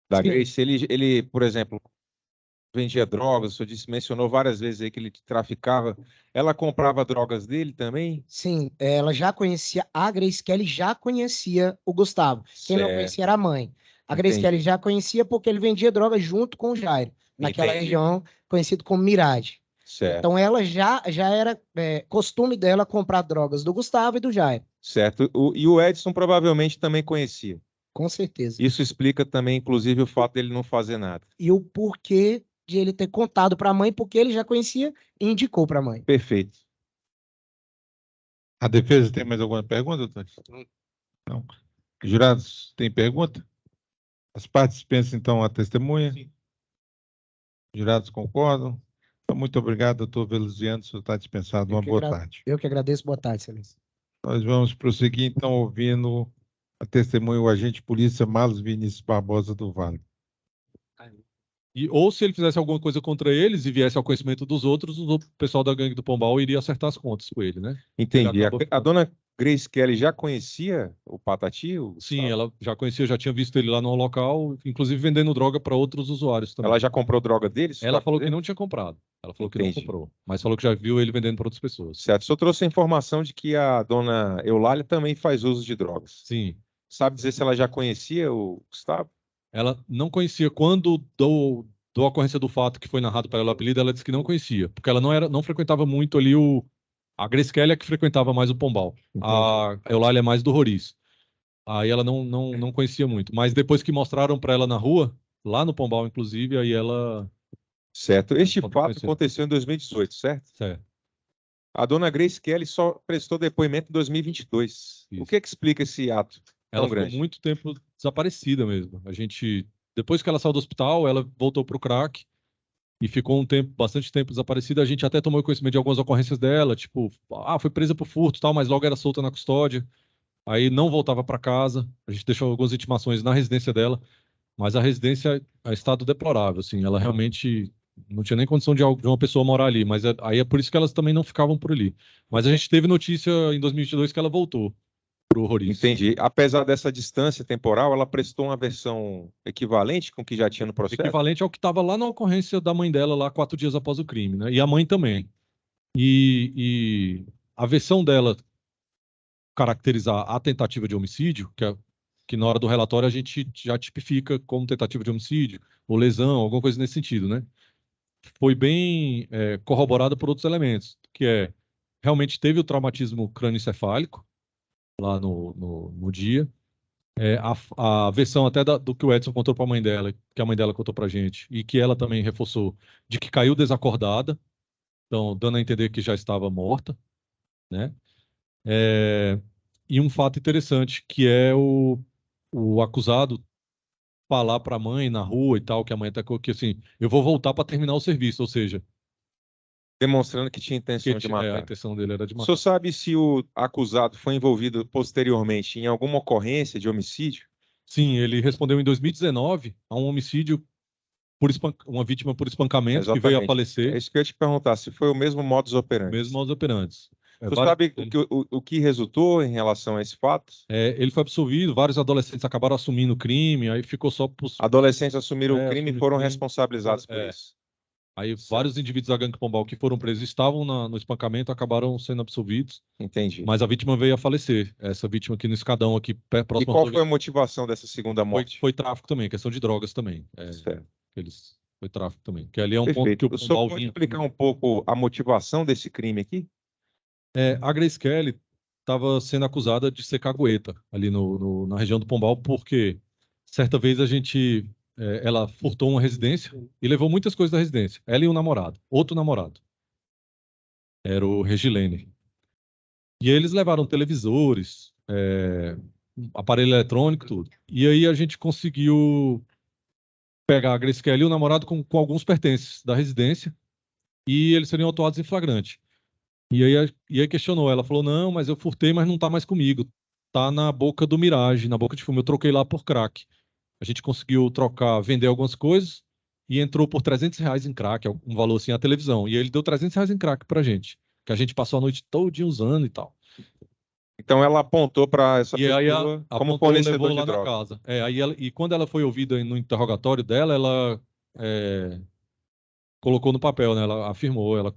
da Sim. Grace? Ele, por exemplo, vendia drogas, o senhor mencionou várias vezes aí que ele traficava. Ela comprava drogas dele também? Sim, ela já conhecia, a Grace Kelly já conhecia o Gustavo. Quem não conhecia era a mãe. A Grace Kelly já conhecia porque ele vendia droga junto com o Jairo, naquela região conhecido como Mirade. Certo. Então ela já era costume dela comprar drogas do Gustavo e do Jairo. Certo. E o Edson provavelmente também conhecia. Com certeza. Isso explica também, inclusive, o fato dele não fazer nada. E o porquê de ele ter contado para a mãe, porque ele já conhecia e indicou para a mãe. Perfeito. A defesa tem mais alguma pergunta, doutor? Não. Jurados, tem pergunta? As partes dispensam, então, a testemunha? Sim. Jurados concordam? Então, muito obrigado, doutor Veluziano. O senhor está dispensado. Uma boa tarde. Eu que agradeço. Boa tarde, excelência. Nós vamos prosseguir, então, ouvindo a testemunha, o agente de polícia Marlos Vinícius Barbosa do Vale. Ou se ele fizesse alguma coisa contra eles e viesse ao conhecimento dos outros, o pessoal da gangue do Pombal iria acertar as contas com ele, né? Entendi. A dona Grace Kelly já conhecia o Patati? Sim, ela já conhecia, já tinha visto ele lá no local, inclusive vendendo droga para outros usuários também. Ela já comprou droga deles? Ela falou que não tinha comprado. Ela falou que não comprou, mas falou que já viu ele vendendo para outras pessoas. Certo. O senhor trouxe a informação de que a dona Eulália também faz uso de drogas. Sim. Sabe dizer se ela já conhecia o Gustavo? Ela não conhecia. Quando da ocorrência do fato que foi narrado para ela o apelido, ela disse que não conhecia, porque ela não frequentava muito ali a Grace Kelly é que frequentava mais o Pombal. A Eulália é mais do Roriz. Aí ela não conhecia muito. Mas depois que mostraram para ela na rua, lá no Pombal, inclusive, aí ela... Certo. Este Pode fato conhecer. aconteceu em 2018, certo? Certo. A dona Grace Kelly só prestou depoimento em 2022. O Isso. que explica esse ato Ela tão ficou grande? muito tempo desaparecida mesmo. A gente, depois que ela saiu do hospital, ela voltou para o crack e ficou bastante tempo desaparecida. A gente até tomou conhecimento de algumas ocorrências dela, tipo, foi presa por furto e tal, mas logo era solta na custódia. Aí não voltava para casa. A gente deixou algumas intimações na residência dela, mas a residência é estado deplorável, assim. Ela realmente não tinha nem condição de uma pessoa morar ali, mas aí é por isso que elas também não ficavam por ali. Mas a gente teve notícia em 2022 que ela voltou pro Roriz. Entendi. Apesar dessa distância temporal, ela prestou uma versão equivalente com o que já tinha no processo? Equivalente ao que estava lá na ocorrência da mãe dela, lá 4 dias após o crime, né? E a mãe também. E a versão dela caracterizar a tentativa de homicídio, que na hora do relatório a gente já tipifica como tentativa de homicídio, ou lesão, alguma coisa nesse sentido, né? Foi bem corroborada por outros elementos, que realmente teve o traumatismo crânioencefálico lá no dia. A versão até do que o Edson contou para a mãe dela, que a mãe dela contou para a gente, e que ela também reforçou, de que caiu desacordada, então dando a entender que já estava morta, né? E um fato interessante, que é o acusado falar para a mãe na rua e tal, que a mãe até que assim, eu vou voltar para terminar o serviço, ou seja, Demonstrando que tinha intenção de a matar. intenção dele era de O matar. senhor sabe se o acusado foi envolvido posteriormente em alguma ocorrência de homicídio? Sim, ele respondeu em 2019 a um homicídio uma vítima por espancamento que veio a Exatamente. É falecer, isso que eu ia te perguntar, se foi o mesmo modus operandi. mesmo aos operantes. Tu sabe o que resultou em relação a esse fato? Ele foi absolvido, vários adolescentes acabaram assumindo o crime, aí ficou só por... Adolescentes assumiram o crime assumiram e o foram crime. responsabilizados por isso. Aí Certo. vários indivíduos da gangue Pombal que foram presos estavam no espancamento, acabaram sendo absolvidos, Entendi. mas a vítima veio a falecer. Essa vítima aqui no Escadão, aqui E próximo qual foi a motivação dessa segunda morte? foi tráfico também, questão de drogas também. Certo. Foi tráfico também. Que ali é um ponto Perfeito. que o O senhor Pombal pode vinha... explicar um pouco a motivação desse crime aqui? A Grace Kelly estava sendo acusada de ser cagueta ali na região do Pombal, porque certa vez ela furtou uma residência e levou muitas coisas da residência. Ela e um namorado, outro namorado. Era o Regilene. E eles levaram televisores, aparelho eletrônico, tudo. E aí a gente conseguiu pegar a Grace Kelly e o namorado com alguns pertences da residência e eles seriam autuados em flagrante. E aí questionou, ela falou, não, mas eu furtei, mas não tá mais comigo. Tá na boca do Mirage, na boca de fumo. Eu troquei lá por crack. A gente conseguiu vender algumas coisas e entrou por R$300 em crack, um valor assim, a televisão. E ele deu R$300 em crack pra gente, que a gente passou a noite todinha usando e tal. Então ela apontou para essa E aí pessoa como apontou, fornecedor levou de lá na droga. casa. E quando ela foi ouvida no interrogatório dela, ela colocou no papel, né? Ela afirmou, ela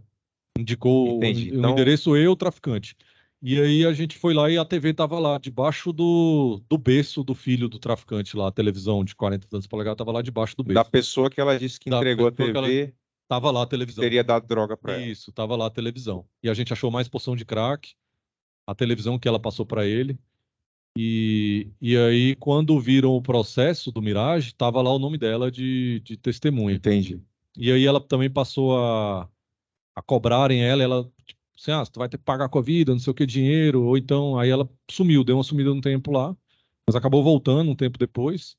indicou Entendi. o Então, endereço e o traficante. E aí a gente foi lá e a TV estava lá, debaixo do berço do filho do traficante lá, a televisão de 42 polegadas estava lá debaixo do berço. da pessoa que ela disse que Da entregou a pessoa que ela- TV, Tava lá a televisão. teria dado droga para ela. Isso, tava lá a televisão. E a gente achou mais porção de crack, a televisão que ela passou para ele. E aí, quando viram o processo do Mirage, tava lá o nome dela de testemunha. Entendi. E aí ela também passou a cobrarem ela, tipo, assim, tu vai ter que pagar com a vida, não sei o que, dinheiro, ou então, aí ela sumiu, deu uma sumida um tempo lá, mas acabou voltando um tempo depois,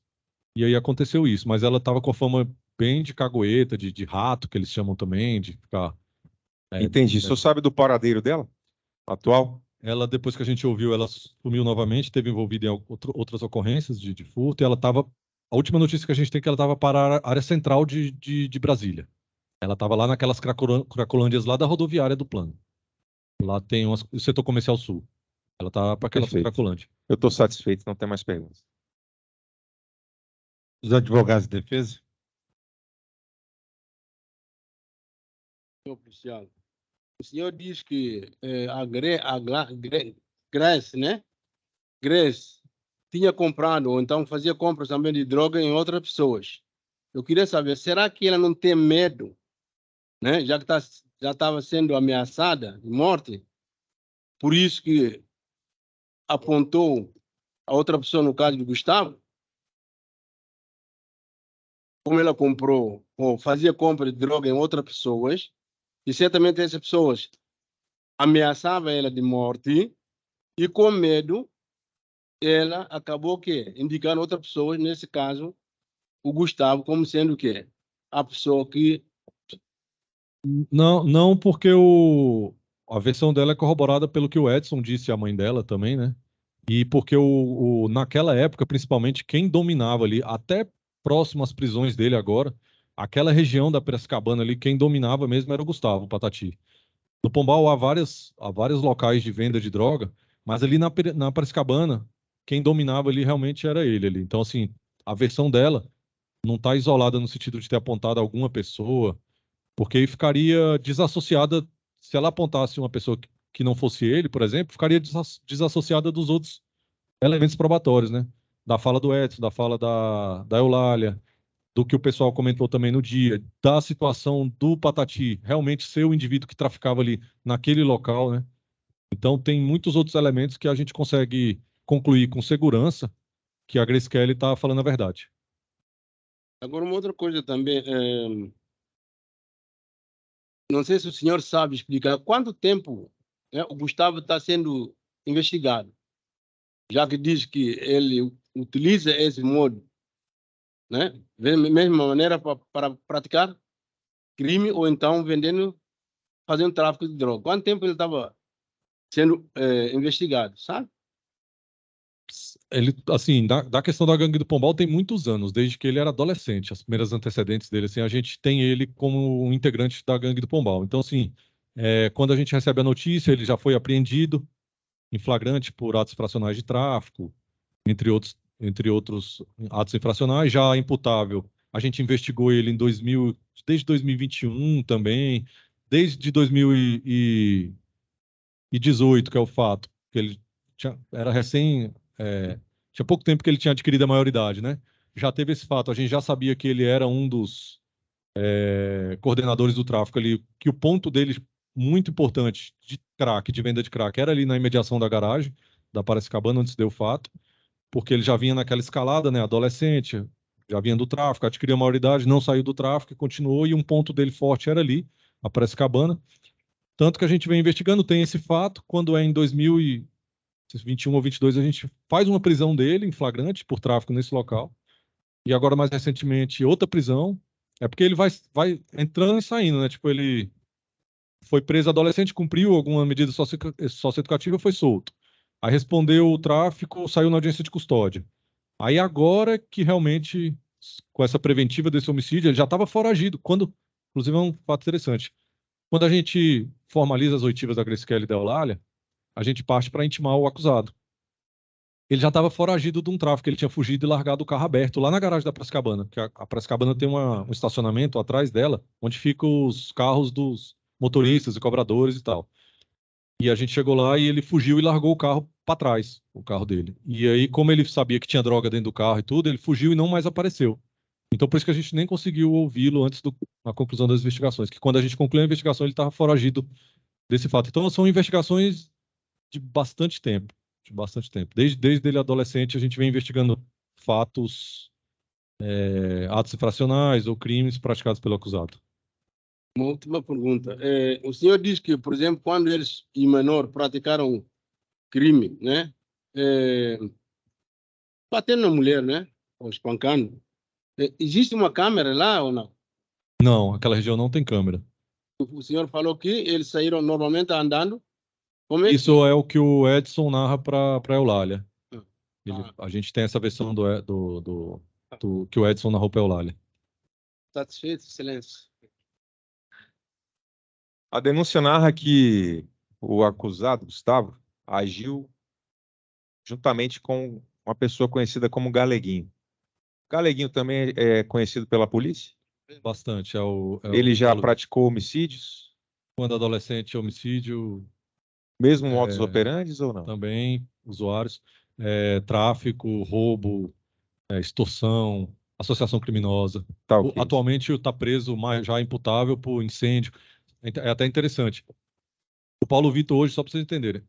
e aí aconteceu isso, mas ela tava com a fama bem de cagueta, de rato, que eles chamam também, de ficar... Entendi. O senhor sabe do paradeiro dela? Atual? Ela, depois que a gente ouviu, ela sumiu novamente, teve envolvida em outras ocorrências de furto, e ela tava... A última notícia que a gente tem é que ela estava para a área central de Brasília. Ela estava lá naquelas cracolândias lá da rodoviária do Plano. Lá tem o setor comercial sul. Ela tá para aquela Perfeito. cracolândia. Eu estou satisfeito, não tem mais perguntas. Os advogados de defesa? Senhor policial, o senhor diz que Grace, né? Grace tinha comprado, ou então fazia compras também de droga em outras pessoas. eu queria saber, será que ela não tem medo, né? Já que já estava sendo ameaçada de morte, por isso que apontou a outra pessoa, no caso do Gustavo, como ela comprou ou fazia compra de droga em outras pessoas, e certamente essas pessoas ameaçavam ela de morte, e com medo, ela acabou indicando outras pessoas, nesse caso, o Gustavo, como sendo o quê? A pessoa que... Não, não, porque a versão dela é corroborada pelo que o Edson disse à mãe dela também, né? E porque naquela época, principalmente, quem dominava ali, até próximo às prisões dele agora, aquela região da Piracicabana ali, quem dominava mesmo era o Gustavo Patati. No Pombal há vários locais de venda de droga, mas ali na Piracicabana, quem dominava ali realmente era ele ali. Então, assim, a versão dela não está isolada no sentido de ter apontado alguma pessoa, porque aí ficaria desassociada, se ela apontasse uma pessoa que não fosse ele, por exemplo, ficaria desassociada dos outros elementos probatórios, né? Da fala do Edson, da fala da Eulália, do que o pessoal comentou também no dia, da situação do Patati realmente ser o indivíduo que traficava ali naquele local, né? Então tem muitos outros elementos que a gente consegue concluir com segurança que a Grace Kelly está falando a verdade. Agora, uma outra coisa também, não sei se o senhor sabe explicar quanto tempo, né, o Gustavo está sendo investigado, já que diz que ele utiliza esse modo, né, mesma maneira para praticar crime ou então fazendo tráfico de droga. Quanto tempo ele estava sendo investigado, sabe? Ele, assim, da questão da gangue do Pombal tem muitos anos, desde que ele era adolescente. As primeiras antecedentes dele, assim, a gente tem ele como um integrante da gangue do Pombal. Então, assim, quando a gente recebe a notícia, ele já foi apreendido em flagrante por atos infracionais de tráfico, entre outros atos infracionais, já imputável. A gente investigou ele desde 2021 também, desde 2018, que é o fato, que ele era tinha pouco tempo que ele tinha adquirido a maioridade, né? Já teve esse fato, a gente já sabia que ele era um dos coordenadores do tráfico ali, que o ponto dele muito importante de crack, de venda de crack, era ali na imediação da garagem da Piracicabana, onde se deu o fato, porque ele já vinha naquela escalada, né, adolescente, já vinha do tráfico, adquiriu a maioridade, não saiu do tráfico e continuou, e um ponto dele forte era ali, a Piracicabana. Tanto que a gente vem investigando, tem esse fato, quando é em 2021 ou 22, a gente faz uma prisão dele em flagrante por tráfico nesse local. E agora, mais recentemente, outra prisão. É porque ele vai entrando e saindo, né? Tipo, ele foi preso adolescente, cumpriu alguma medida socioeducativa, foi solto. Aí respondeu o tráfico, saiu na audiência de custódia. Aí agora que realmente, com essa preventiva desse homicídio, ele já estava foragido. Inclusive, é um fato interessante. Quando a gente formaliza as oitivas da Grace Kelly e da Eulália, a gente parte para intimar o acusado. Ele já estava foragido de um tráfico, ele tinha fugido e largado o carro aberto lá na garagem da Piracicabana, que a Piracicabana tem um estacionamento atrás dela, onde ficam os carros dos motoristas e cobradores e tal. E a gente chegou lá e ele fugiu e largou o carro para trás, o carro dele. E aí, como ele sabia que tinha droga dentro do carro e tudo, ele fugiu e não mais apareceu. Então, por isso que a gente nem conseguiu ouvi-lo antes da conclusão das investigações, que quando a gente concluiu a investigação, ele estava foragido desse fato. Então, são investigações de bastante tempo, Desde ele adolescente, a gente vem investigando fatos, atos infracionais ou crimes praticados pelo acusado. Uma última pergunta. O senhor diz que, por exemplo, quando eles, em menor, praticaram crime, né? Batendo na mulher, né? Ou espancando. Existe uma câmera lá ou não? Não, aquela região não tem câmera. O senhor falou que eles saíram normalmente andando. Como é Isso é o que o Edson narra para a Eulália. Ah. A gente tem essa versão que o Edson narrou para a Eulália. Satisfeito, excelência. A denúncia narra que o acusado, Gustavo, agiu juntamente com uma pessoa conhecida como Galeguinho. Galeguinho também é conhecido pela polícia? Bastante. Ele já praticou homicídios? Quando adolescente, homicídio. Mesmo modus operandi ou não? Também, usuários. Tráfico, roubo, extorsão, associação criminosa. Tá, ok. Atualmente está preso, mas já imputável por incêndio. É até interessante. O Paulo Vitor hoje, só para vocês entenderem,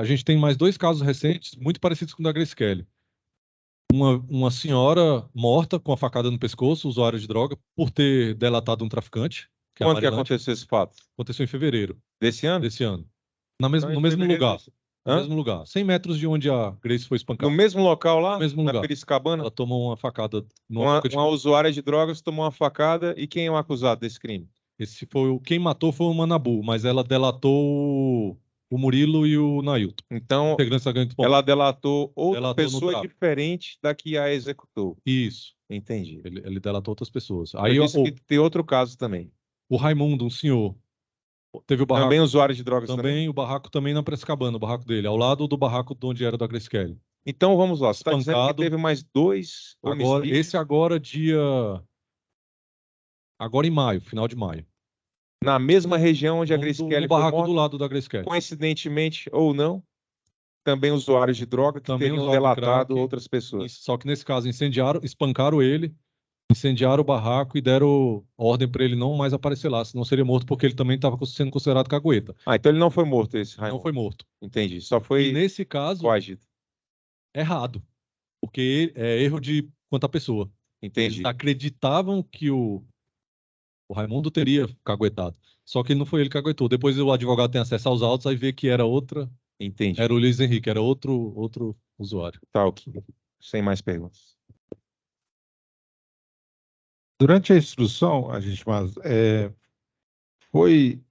a gente tem mais 2 casos recentes, muito parecidos com o da Grace Kelly. Uma senhora morta com a facada no pescoço, usuária de droga, por ter delatado um traficante. Que é Quando que Marilante. aconteceu esse fato? Aconteceu em fevereiro Desse ano? desse ano. Então, No em mesmo fevereiro lugar. desse- No Hã? mesmo lugar. 100 metros de onde a Grace foi No espancada. mesmo local lá? No mesmo Na lugar. Piracicabana? Ela tomou uma facada numa Uma, boca de... uma usuária de drogas tomou uma facada e quem é o acusado desse crime? Quem matou foi o Manabu, mas ela delatou o Murilo e o Nailton. Então, Integrantes da gangue do Pão. ela delatou outra Delatou no pessoa tráfico. diferente da que a executou. Isso. Entendi. Ele delatou outras pessoas. Aí Aí disse que tem outro caso também. o Raimundo, um senhor, teve o barraco. Também usuário de drogas também? Também o barraco também na Piracicabana, o barraco dele, ao lado do barraco de onde era da Grace Kelly. Então, vamos lá. Você está dizendo que Espancado. teve mais 2 Agora, homicídios esse agora agora em maio, final de maio. na mesma região onde a Grace No Kelly foi barraco morta? do lado da Grace Kelly. Coincidentemente ou não, também usuários de droga que Também teriam usuário de delatado crack. outras pessoas. Só que nesse caso espancaram ele, incendiaram o barraco e deram ordem para ele não mais aparecer lá, senão seria morto porque ele também estava sendo considerado cagueta. Ah, então ele não foi morto, esse Não Raimundo. foi morto. Entendi. Só E foi nesse caso, coagido. errado, porque é erro de quanto à pessoa. Entendi. Eles acreditavam que o Raimundo teria caguetado. Só que não foi ele que caguetou. Depois o advogado tem acesso aos autos, aí vê que era outra. Entendi. Era o Luiz Henrique, era outro usuário. Tá, ok. Sem mais perguntas. Durante a instrução, foi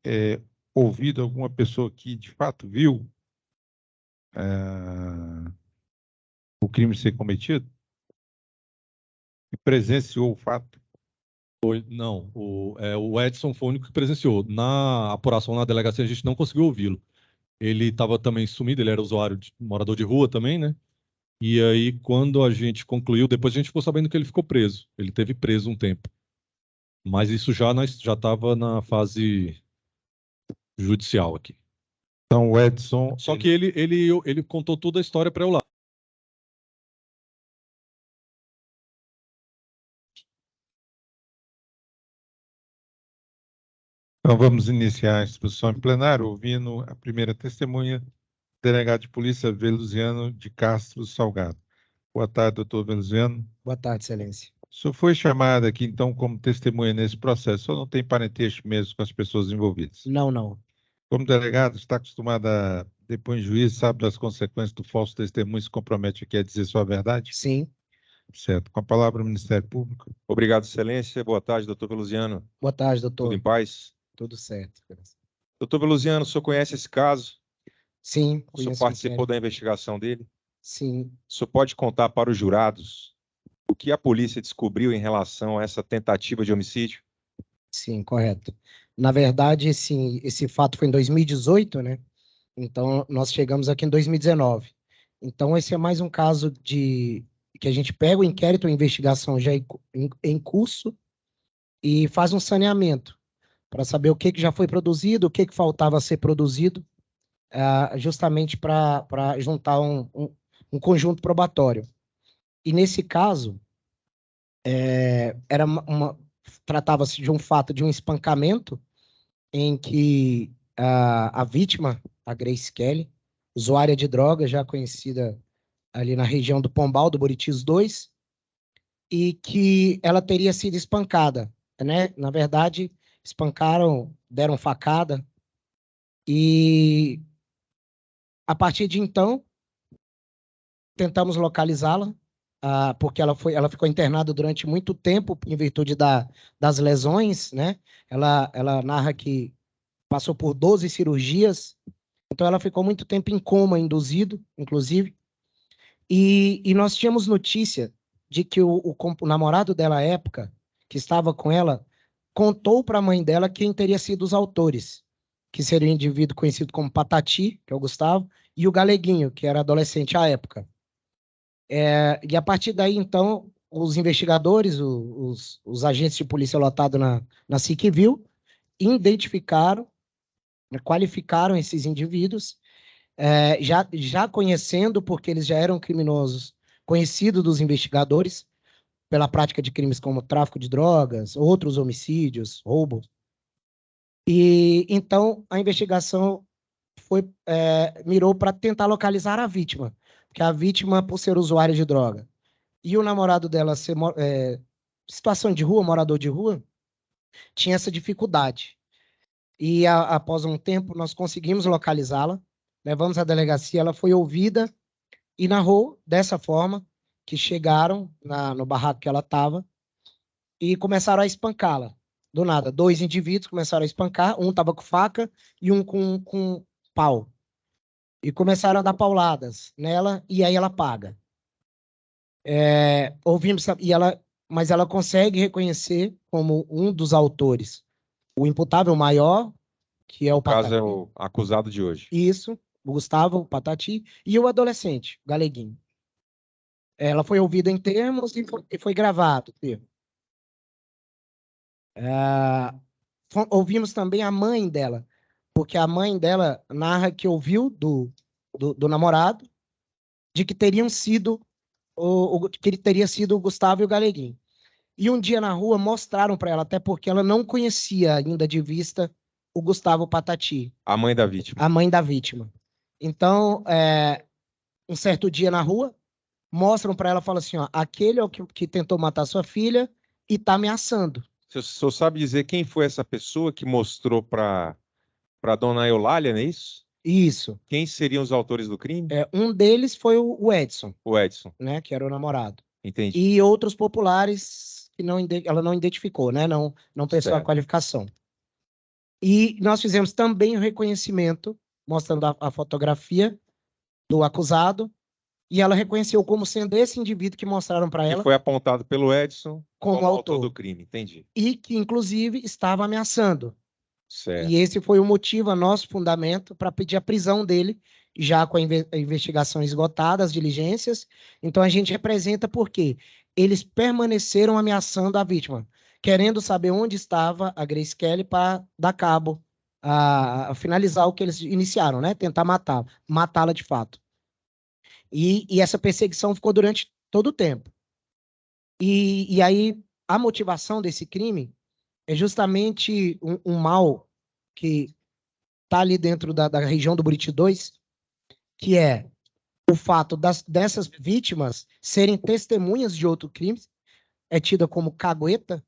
ouvido alguma pessoa que de fato viu o crime ser cometido? E presenciou o fato? Não, o Edson foi o único que presenciou. Na apuração na delegacia, a gente não conseguiu ouvi-lo. Ele estava também sumido, ele era morador de rua também, né? E aí, quando a gente concluiu, depois a gente ficou sabendo que ele ficou preso. Ele teve preso um tempo. Mas isso já estava na fase judicial aqui. Então, o Edson. Só que ele contou toda a história para eu lá. Então, vamos iniciar a instrução em plenário, ouvindo a primeira testemunha, delegado de polícia Veluziano de Castro Salgado. Boa tarde, doutor Veluziano. Boa tarde, excelência. O senhor foi chamado aqui, então, como testemunha nesse processo. O senhor não tem parentesco mesmo com as pessoas envolvidas? Não, não. Como delegado, está acostumado a depor em juízo, sabe das consequências do falso testemunho, se compromete aqui a dizer sua verdade? Sim. Certo. Com a palavra o Ministério Público. Obrigado, excelência. Boa tarde, doutor Veluziano. Boa tarde, doutor. Tudo em paz? Tudo certo. Doutor Veluziano, o senhor conhece esse caso? Sim, O senhor conheço o participou inquérito. da investigação dele? Sim. O senhor pode contar para os jurados o que a polícia descobriu em relação a essa tentativa de homicídio? Sim, correto. Na verdade, esse fato foi em 2018, né? Então, nós chegamos aqui em 2019. Então, esse é mais um caso que a gente pega o inquérito, a investigação já em curso e faz um saneamento para saber o que já foi produzido, o que faltava ser produzido, justamente para juntar um conjunto probatório. E nesse caso, tratava-se de um fato de um espancamento em que a vítima, a Grace Kelly, usuária de droga, já conhecida ali na região do Pombal, do Buritis 2, e que ela teria sido espancada, né? Na verdade, espancaram, deram facada, e a partir de então, tentamos localizá-la, porque ela ficou internada durante muito tempo em virtude das lesões, né? Ela narra que passou por 12 cirurgias, então ela ficou muito tempo em coma induzido, inclusive, e nós tínhamos notícia de que o namorado dela à época, que estava com ela, contou para a mãe dela quem teria sido os autores, que seria o indivíduo conhecido como Patati, que é o Gustavo, e o Galeguinho, que era adolescente à época. E a partir daí, então, os investigadores, os agentes de polícia lotados na SIC-Vil, identificaram, qualificaram esses indivíduos, já conhecendo, porque eles já eram criminosos, conhecidos dos investigadores, pela prática de crimes como tráfico de drogas, outros homicídios, roubos. E então a investigação mirou para tentar localizar a vítima, porque a vítima, por ser usuária de droga, e o namorado dela ser situação de rua, morador de rua, tinha essa dificuldade. E após um tempo, nós conseguimos localizá-la, levamos à delegacia, ela foi ouvida e narrou dessa forma que chegaram no barraco que ela estava e começaram a espancá-la. Do nada, 2 indivíduos começaram a espancar, um estava com faca e um com pau. E começaram a dar pauladas nela e aí ela paga. Mas ela consegue reconhecer como um dos autores o imputável maior, que é o No caso, Patati. é o acusado de hoje. Isso, o Gustavo Patati, e o adolescente, o Galeguinho. Ela foi ouvida em termos e foi gravado o termo. Ouvimos também a mãe dela, porque a mãe dela narra que ouviu do namorado de que teriam sido que ele teria sido o Gustavo e o Galeguinho. E um dia na rua mostraram para ela, até porque ela não conhecia ainda de vista o Gustavo Patati, A mãe da vítima. a mãe da vítima. Então, um certo dia na rua, mostram para ela, falam assim, ó, aquele é o que tentou matar sua filha e está ameaçando. O senhor sabe dizer quem foi essa pessoa que mostrou para dona Eulália, não é isso? Isso. Quem seriam os autores do crime? Um deles foi o Edson, O Edson. né, que era o namorado. Entendi. E outros populares que ela não identificou, né, não prestou a Certo. qualificação. E nós fizemos também o reconhecimento, mostrando a fotografia do acusado, e ela reconheceu como sendo esse indivíduo que mostraram para Que ela foi apontado pelo Edson como autor autor. do crime. Entendi. E que, inclusive, estava ameaçando. Certo. E esse foi o motivo, o nosso fundamento, para pedir a prisão dele, já com a investigação esgotada, as diligências. Então, a gente representa porque eles permaneceram ameaçando a vítima, querendo saber onde estava a Grace Kelly para dar cabo, a finalizar o que eles iniciaram, né? Tentar matá-la de fato. E essa perseguição ficou durante todo o tempo. E aí, a motivação desse crime é justamente um mal que está ali dentro da região do Buriti 2, que é o fato dessas vítimas serem testemunhas de outro crime, é tida como cagueta,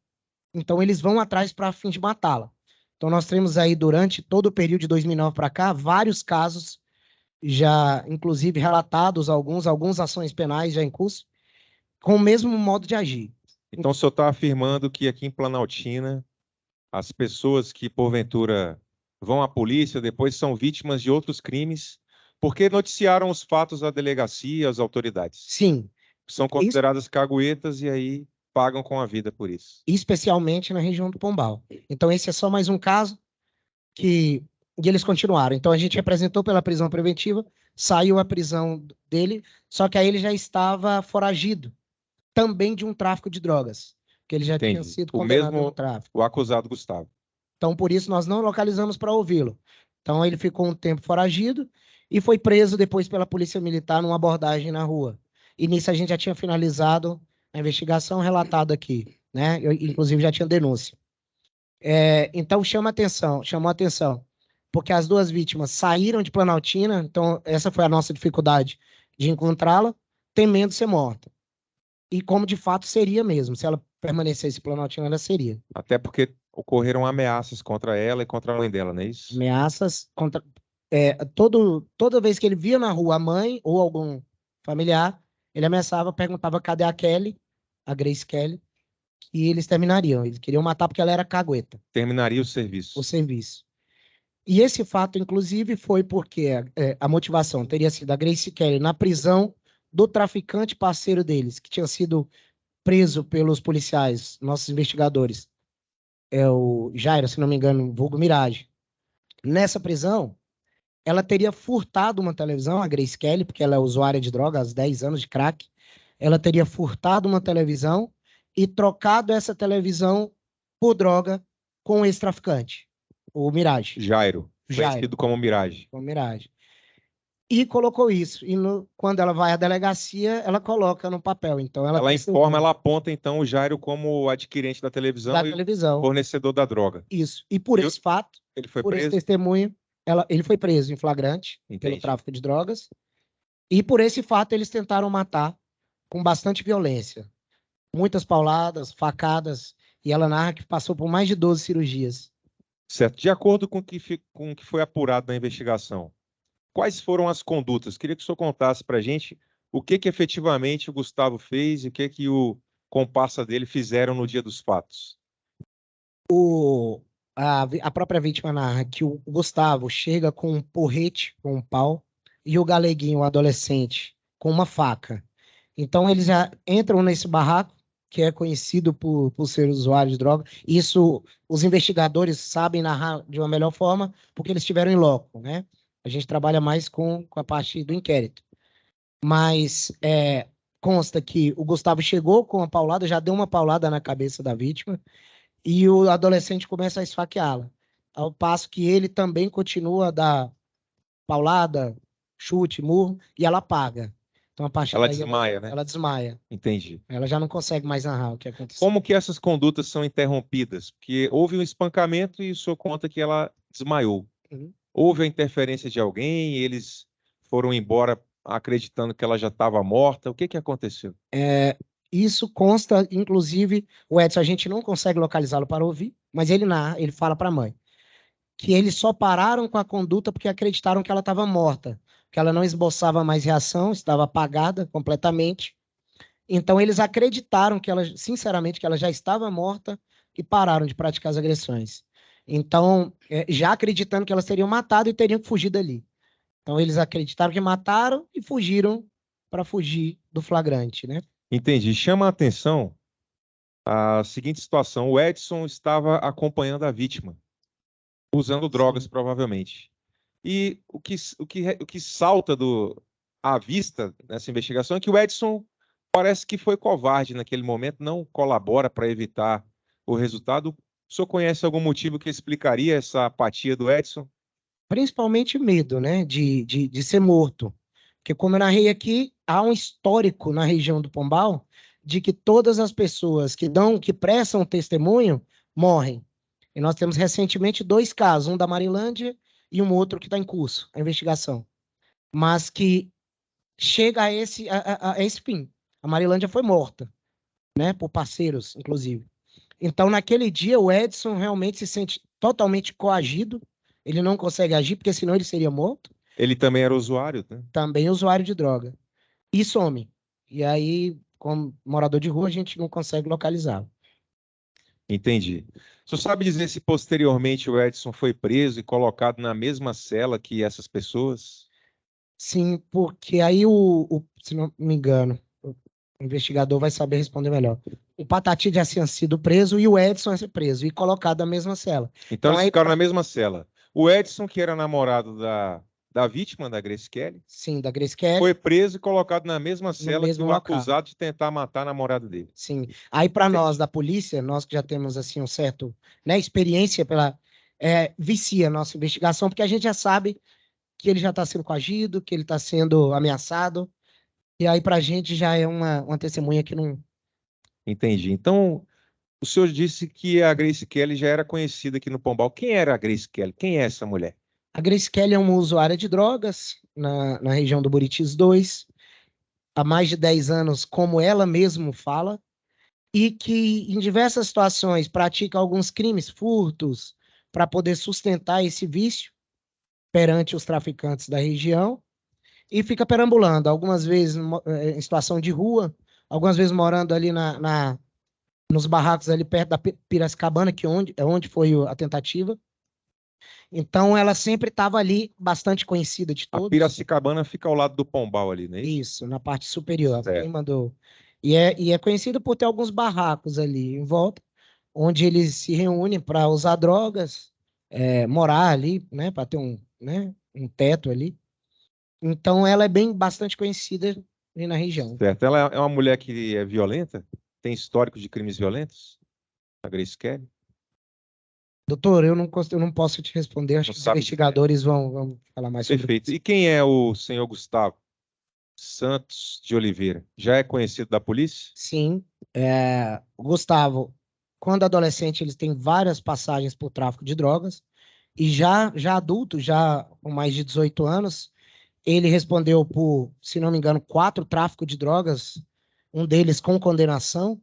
então eles vão atrás para fim de matá-la. Então nós temos aí, durante todo o período de 2009 para cá, vários casos já, inclusive, relatados, algumas ações penais já em curso, com o mesmo modo de agir. Então, o senhor está afirmando que aqui em Planaltina, as pessoas que, porventura, vão à polícia, depois são vítimas de outros crimes, porque noticiaram os fatos à delegacia, às autoridades. Sim. São consideradas caguetas e aí pagam com a vida por isso. Especialmente na região do Pombal. Então, esse é só mais um caso que eles continuaram. Então, a gente representou pela prisão preventiva, saiu a prisão dele, só que aí ele já estava foragido, também de um tráfico de drogas, que ele já tinha sido condenado no tráfico. O acusado Gustavo. Então, por isso, nós não localizamos para ouvi-lo. Então, ele ficou um tempo foragido e foi preso depois pela Polícia Militar numa abordagem na rua. E nisso a gente já tinha finalizado a investigação relatada aqui, né? Inclusive, já tinha denúncia. Então, chamou atenção, porque as duas vítimas saíram de Planaltina, então essa foi a nossa dificuldade de encontrá-la, temendo ser morta. E como de fato seria mesmo, se ela permanecesse em Planaltina, ela seria. Até porque ocorreram ameaças contra ela e contra a mãe dela, não é isso? Ameaças contra... toda vez que ele via na rua a mãe ou algum familiar, ele ameaçava, perguntava cadê a Kelly, a Grace Kelly, e eles terminariam. Eles queriam matar porque ela era cagueta. Terminaria o serviço. O serviço. E esse fato, inclusive, foi porque a motivação teria sido a Grace Kelly na prisão do traficante parceiro deles, que tinha sido preso pelos policiais, nossos investigadores. É o Jairo, se não me engano, vulgo Mirage. Nessa prisão, ela teria furtado uma televisão, a Grace Kelly, porque ela é usuária de droga há 10 anos de crack. Ela teria furtado uma televisão e trocado essa televisão por droga com esse traficante, o Mirage. Jairo, conhecido como Mirage. Como Mirage. E colocou isso. E quando ela vai à delegacia, ela coloca no papel. Então, ela Ela tem informa, certeza ela aponta, então, o Jairo como adquirente da televisão da e televisão. fornecedor da droga. Isso. E por E esse fato, ele foi por esse preso? testemunho, ele foi preso em flagrante pelo Entendi. tráfico de drogas. E por esse fato, eles tentaram matar com bastante violência. Muitas pauladas, facadas. E ela narra que passou por mais de 12 cirurgias. Certo. De acordo com o que foi apurado na investigação, quais foram as condutas? Queria que o senhor contasse para a gente o que efetivamente o Gustavo fez e o que o comparsa dele fizeram no dia dos fatos. A própria vítima narra que o Gustavo chega com um porrete, com um pau, e o Galeguinho, o adolescente, com uma faca. Então, eles já entram nesse barraco, que é conhecido por ser usuário de droga. Isso, os investigadores sabem narrar de uma melhor forma, porque eles estiveram em loco, né? A gente trabalha mais com a parte do inquérito. Mas consta que o Gustavo chegou com a paulada, já deu uma paulada na cabeça da vítima, e o adolescente começa a esfaqueá-la. Ao passo que ele também continua a dar paulada, chute, murro, e ela apaga. Então, a partir Ela daí, desmaia, né? ela desmaia. Entendi. Ela já não consegue mais narrar o que aconteceu. Como que essas condutas são interrompidas? Porque houve um espancamento e o senhor conta que ela desmaiou. Uhum. Houve a interferência de alguém, eles foram embora acreditando que ela já estava morta. O que aconteceu? Isso consta, inclusive, o Edson, a gente não consegue localizá-lo para ouvir, mas ele narra, ele fala para a mãe que eles só pararam com a conduta porque acreditaram que ela estava morta, que ela não esboçava mais reação, estava apagada completamente. Então, eles acreditaram que ela, sinceramente, que ela já estava morta e pararam de praticar as agressões. Então, já acreditando que elas teriam matado e teriam que fugir dali. Então, eles acreditaram que mataram e fugiram para fugir do flagrante, né? Entendi. Chama a atenção a seguinte situação: o Edson estava acompanhando a vítima, usando drogas, provavelmente. E o que salta à vista nessa investigação é que o Edson parece que foi covarde naquele momento, não colabora para evitar o resultado. O senhor conhece algum motivo que explicaria essa apatia do Edson? Principalmente medo, né, de ser morto. Porque, como eu narrei aqui, há um histórico na região do Pombal de que todas as pessoas que prestam testemunho morrem. E nós temos recentemente 2 casos, um da Marilândia e um outro que está em curso, a investigação. Mas que chega a esse fim. A Marilândia foi morta, né, por parceiros, inclusive. Então, naquele dia, o Edson realmente se sente totalmente coagido. Ele não consegue agir, porque senão ele seria morto. Ele também era usuário, né? Também usuário de droga. E some. E aí, como morador de rua, a gente não consegue localizá-lo. Entendi. O senhor sabe dizer se posteriormente o Edson foi preso e colocado na mesma cela que essas pessoas? Sim, porque aí se não me engano, o investigador vai saber responder melhor. O Patati já tinha sido preso e o Edson ia ser preso e colocado na mesma cela. Então eles aí, ficaram na mesma cela. O Edson, que era namorado da vítima, da Grace Kelly, sim, da Grace Kelly, foi preso e colocado na mesma cela mesmo que o local. acusado de tentar matar a namorada dele. Sim. Aí, para nós da polícia, nós que já temos assim um certo, né, experiência vicia a nossa investigação, porque a gente já sabe que ele já está sendo coagido, que ele está sendo ameaçado, e aí para a gente já é uma testemunha que não... Entendi. Então, o senhor disse que a Grace Kelly já era conhecida aqui no Pombal. Quem era a Grace Kelly? Quem é essa mulher? A Grace Kelly é uma usuária de drogas na região do Buritis 2, há mais de 10 anos, como ela mesma fala, e que em diversas situações pratica alguns crimes, furtos, para poder sustentar esse vício perante os traficantes da região, e fica perambulando, algumas vezes em situação de rua, algumas vezes morando ali nos barracos ali perto da Piracicabana, que é onde foi a tentativa. Então, ela sempre estava ali, bastante conhecida de A todos. Piracicabana fica ao lado do Pombal ali, não é isso? Isso, na parte superior. Certo. Quem mandou. E é conhecida por ter alguns barracos ali em volta, onde eles se reúnem para usar drogas, morar ali, né, para ter um teto ali. Então, ela é bastante conhecida ali na região. Certo. Ela é uma mulher que é violenta? Tem histórico de crimes violentos? A Grace Kelly? Doutor, eu não posso te responder. Acho Não que os sabe investigadores vão falar mais sobre Perfeito. isso. E quem é o senhor Gustavo Santos de Oliveira? Já é conhecido da polícia? Sim, o Gustavo, quando adolescente, eles têm várias passagens por tráfico de drogas. E já adulto, já com mais de 18 anos, ele respondeu por, se não me engano, 4 tráficos de drogas, um deles com condenação.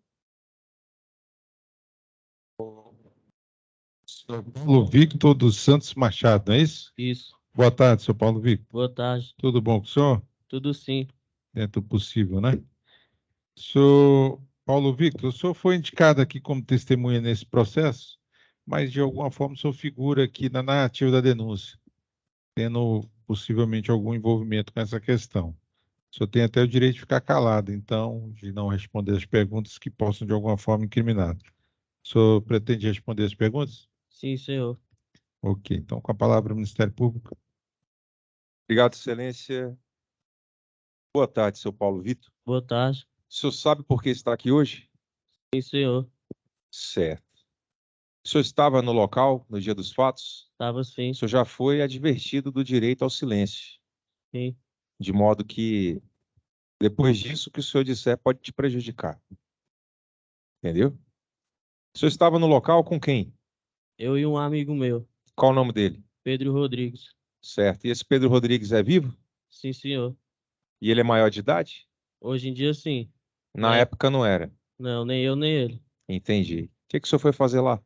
Sr. Paulo Victor dos Santos Machado, não é isso? Isso. Boa tarde, senhor Paulo Victor. Boa tarde. Tudo bom com o senhor? Tudo sim. Dentro do possível, né? Senhor Paulo Victor, o senhor foi indicado aqui como testemunha nesse processo, mas de alguma forma o senhor figura aqui na narrativa da denúncia, tendo possivelmente algum envolvimento com essa questão. O senhor tem até o direito de ficar calado, então, de não responder as perguntas que possam de alguma forma incriminar. O senhor pretende responder as perguntas? Sim, senhor. Ok, então com a palavra o Ministério Público. Obrigado, excelência. Boa tarde, seu Paulo Vitor. Boa tarde. O senhor sabe por que está aqui hoje? Sim, senhor. Certo. O senhor estava no local no dia dos fatos? Tava sim. O senhor já foi advertido do direito ao silêncio, Sim. de modo que, depois disso, o que o senhor disser pode te prejudicar. Entendeu? O senhor estava no local com quem? Eu e um amigo meu, Qual o nome dele? Pedro Rodrigues. Certo. E esse Pedro Rodrigues é vivo? Sim, senhor. E ele é maior de idade? Hoje em dia, sim. Na época não era. Não, nem eu, nem ele. Entendi. O que o senhor foi fazer lá?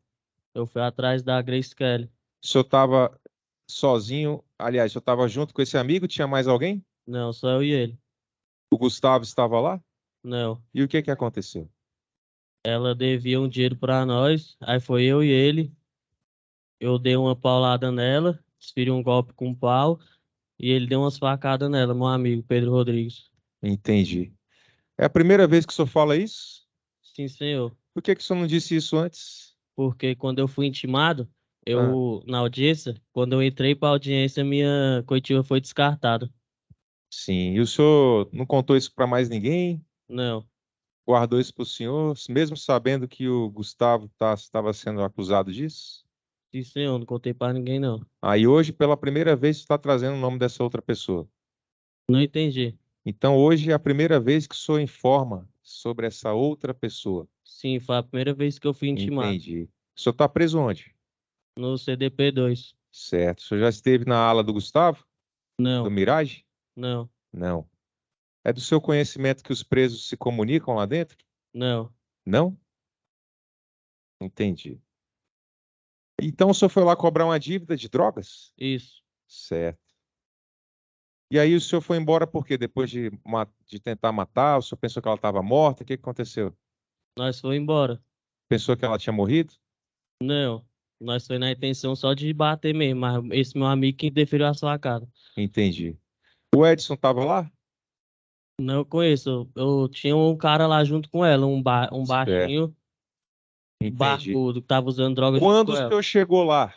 Eu fui atrás da Grace Kelly. O senhor estava sozinho? Aliás, o senhor estava junto com esse amigo? Tinha mais alguém? Não, só eu e ele. O Gustavo estava lá? Não. E o que aconteceu? Ela devia um dinheiro pra nós, aí foi eu e ele. Eu dei uma paulada nela, desferi um golpe com um pau, e ele deu umas facadas nela, meu amigo, Pedro Rodrigues. Entendi. É a primeira vez que o senhor fala isso? Sim, senhor. Por que o senhor não disse isso antes? Porque quando eu fui intimado, Ah, na audiência, quando eu entrei pra audiência, minha coitiva foi descartada. sim. E o senhor não contou isso para mais ninguém? Não, Guardou isso para o senhor, mesmo sabendo que o Gustavo estava sendo acusado disso? sim, senhor, não contei pra ninguém, não. Aí hoje, pela primeira vez, você está trazendo o nome dessa outra pessoa. Não entendi. Então, hoje é a primeira vez que o senhor informa sobre essa outra pessoa. Sim, foi a primeira vez que eu fui intimado. Entendi. O senhor está preso onde? No CDP2. Certo. O senhor já esteve na ala do Gustavo? Do Não, Mirage? não, Não. É do seu conhecimento que os presos se comunicam lá dentro? não. Não? Entendi. Então o senhor foi lá cobrar uma dívida de drogas? Isso. Certo. E aí o senhor foi embora por quê? Depois de tentar matar, o senhor pensou que ela estava morta? O que aconteceu? Nós foi embora. Pensou que ela tinha morrido? Não. Nós foi na intenção só de bater mesmo, mas esse meu amigo que deferiu a facada. Entendi. O Edson estava lá? Não conheço. Eu tinha um cara lá junto com ela, um Certo. baixinho, Entendi. barbudo, que tava usando droga junto Quando com o ela. senhor chegou lá,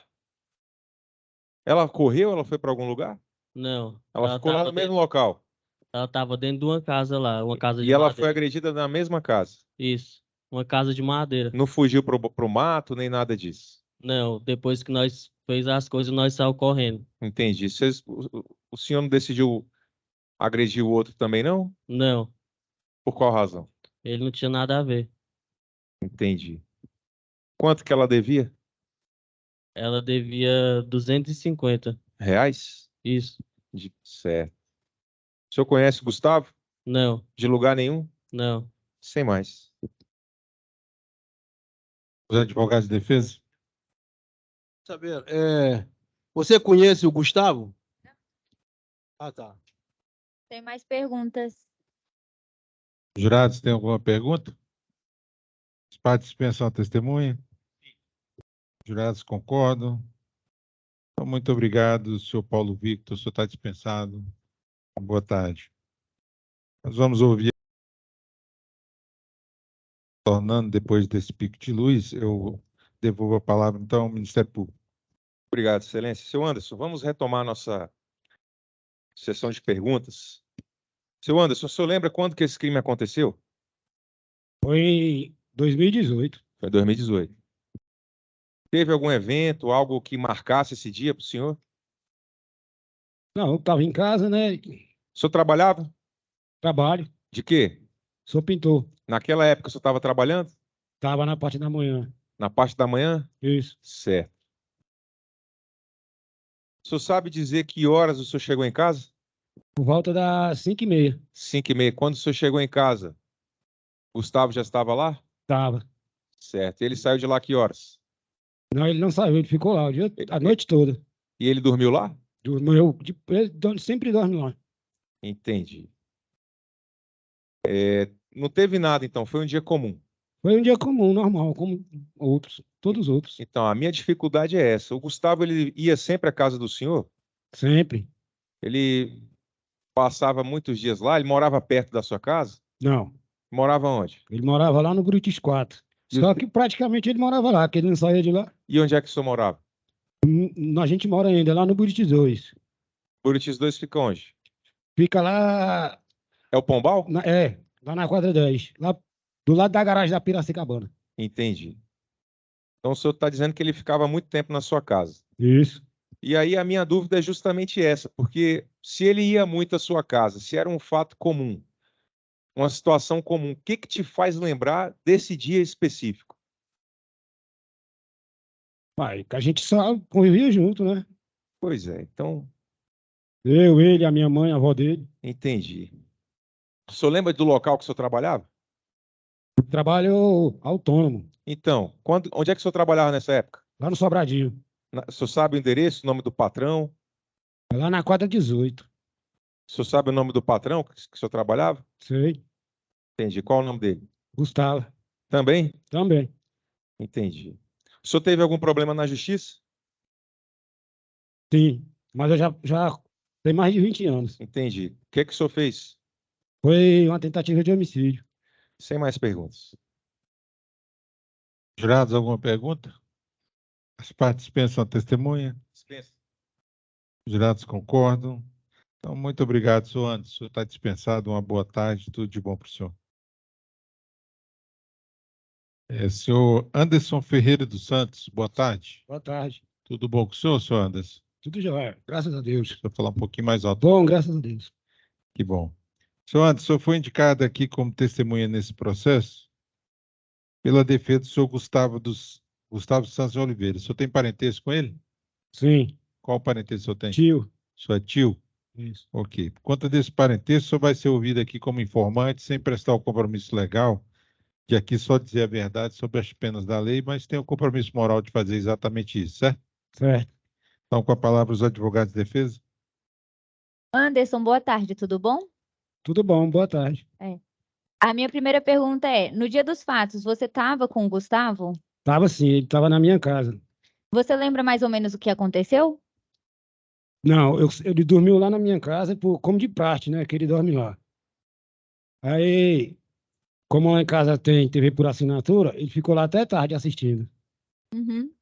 ela correu? Ela foi para algum lugar? Não. Ela ficou lá no mesmo local. Ela tava dentro de uma casa lá, uma casa E de ela madeira. foi agredida na mesma casa. Isso. Uma casa de madeira. Não fugiu pro mato, nem nada disso. Não, depois que nós fez as coisas, nós saímos correndo. Entendi. O senhor não decidiu agredir o outro também, não? Não, Por qual razão? ele não tinha nada a ver. Entendi. Quanto que ela devia? Ela devia 250. Reais? Isso. Certo. O senhor conhece o Gustavo? Não, De lugar nenhum? não. Sem mais. Os advogados de defesa? Saber, você conhece o Gustavo? Ah, tá. Tem mais perguntas? Jurados, tem alguma pergunta? As partes dispensam a testemunha? Jurados concordam? Então, muito obrigado, senhor Paulo Victor. O senhor está dispensado. Boa tarde. Nós vamos ouvir. Tornando depois desse pico de luz, eu devolvo a palavra, então, ao Ministério Público. Obrigado, excelência. Seu Anderson, vamos retomar nossa sessão de perguntas. Seu Anderson, o senhor lembra quando que esse crime aconteceu? Foi em 2018. Foi em 2018. Teve algum evento, algo que marcasse esse dia para o senhor? Não, eu estava em casa, né? O senhor trabalhava? Trabalho, De quê? sou pintor. Naquela época o senhor estava trabalhando? Estava na parte da manhã. Na parte da manhã? Isso. Certo. O senhor sabe dizer que horas o senhor chegou em casa? Por volta das 5h30. 5h30. Quando o senhor chegou em casa, Gustavo já estava lá? Estava. Certo. Ele saiu de lá que horas? Não, ele não saiu, ele ficou lá a noite toda. E ele dormiu lá? Dormiu, ele sempre dorme lá. Entendi. Não teve nada, então. Foi um dia comum. Foi um dia comum, normal, como outros, todos os outros. Então, a minha dificuldade é essa. O Gustavo, ele ia sempre à casa do senhor? Sempre. Ele passava muitos dias lá? Ele morava perto da sua casa? Não, Morava onde? ele morava lá no Buritis 4. E Só que praticamente ele morava lá, que ele não saía de lá. E onde é que o senhor morava? A gente mora ainda lá no Buritis 2. Buritis 2 fica onde? Fica lá, É o Pombal? lá na quadra 10, lá do lado da garagem da Piracicabana. Entendi. Então, o senhor está dizendo que ele ficava muito tempo na sua casa. Isso. E aí a minha dúvida é justamente essa, porque se ele ia muito à sua casa, se era um fato comum, uma situação comum, o que que te faz lembrar desse dia específico? Pai, que a gente só convivia junto, né? Pois é, então, Eu, ele, a minha mãe, a avó dele. entendi. O senhor lembra do local que o senhor trabalhava? Trabalho autônomo, Então, onde é que o senhor trabalhava nessa época? lá no Sobradinho. O senhor sabe o endereço, o nome do patrão? Lá na quadra 18. O senhor sabe o nome do patrão que o senhor trabalhava? Sei. Entendi. Qual o nome dele? Gustavo. Também? Também. Entendi. O senhor teve algum problema na justiça? Sim. Mas eu já tenho mais de 20 anos. Entendi. O que é que o senhor fez? Foi uma tentativa de homicídio. Sem mais perguntas. Jurados, alguma pergunta? As partes dispensam a testemunha? Dispensa. Os jurados concordam? Então, muito obrigado, senhor Anderson. O senhor está dispensado. Uma boa tarde. Tudo de bom para o senhor. Senhor Anderson Ferreira dos Santos, boa tarde. Boa tarde. Tudo bom com o senhor Anderson? Tudo jóia. Graças a Deus. Deixa eu falar um pouquinho mais alto. Bom, graças a Deus. Que bom. Senhor Anderson, o senhor foi indicado aqui como testemunha nesse processo pela defesa do senhor Gustavo Santos de Oliveira. O senhor tem parentesco com ele? Sim. Qual parentesco o senhor tem? Tio. O senhor é tio? Isso. Ok. Por conta desse parentesco, o senhor vai ser ouvido aqui como informante, sem prestar o compromisso legal de aqui só dizer a verdade sobre as penas da lei, mas tem o compromisso moral de fazer exatamente isso, certo? Certo. Então, com a palavra os advogados de defesa. Anderson, boa tarde, tudo bom? Tudo bom, boa tarde. A minha primeira pergunta é: no dia dos fatos, você estava com o Gustavo? Tava sim, ele tava na minha casa. Você lembra mais ou menos o que aconteceu? Não, ele dormiu lá na minha casa, como de praxe, né? Que ele dorme lá. Aí, como lá em casa tem TV por assinatura, ele ficou lá até tarde assistindo. Uhum.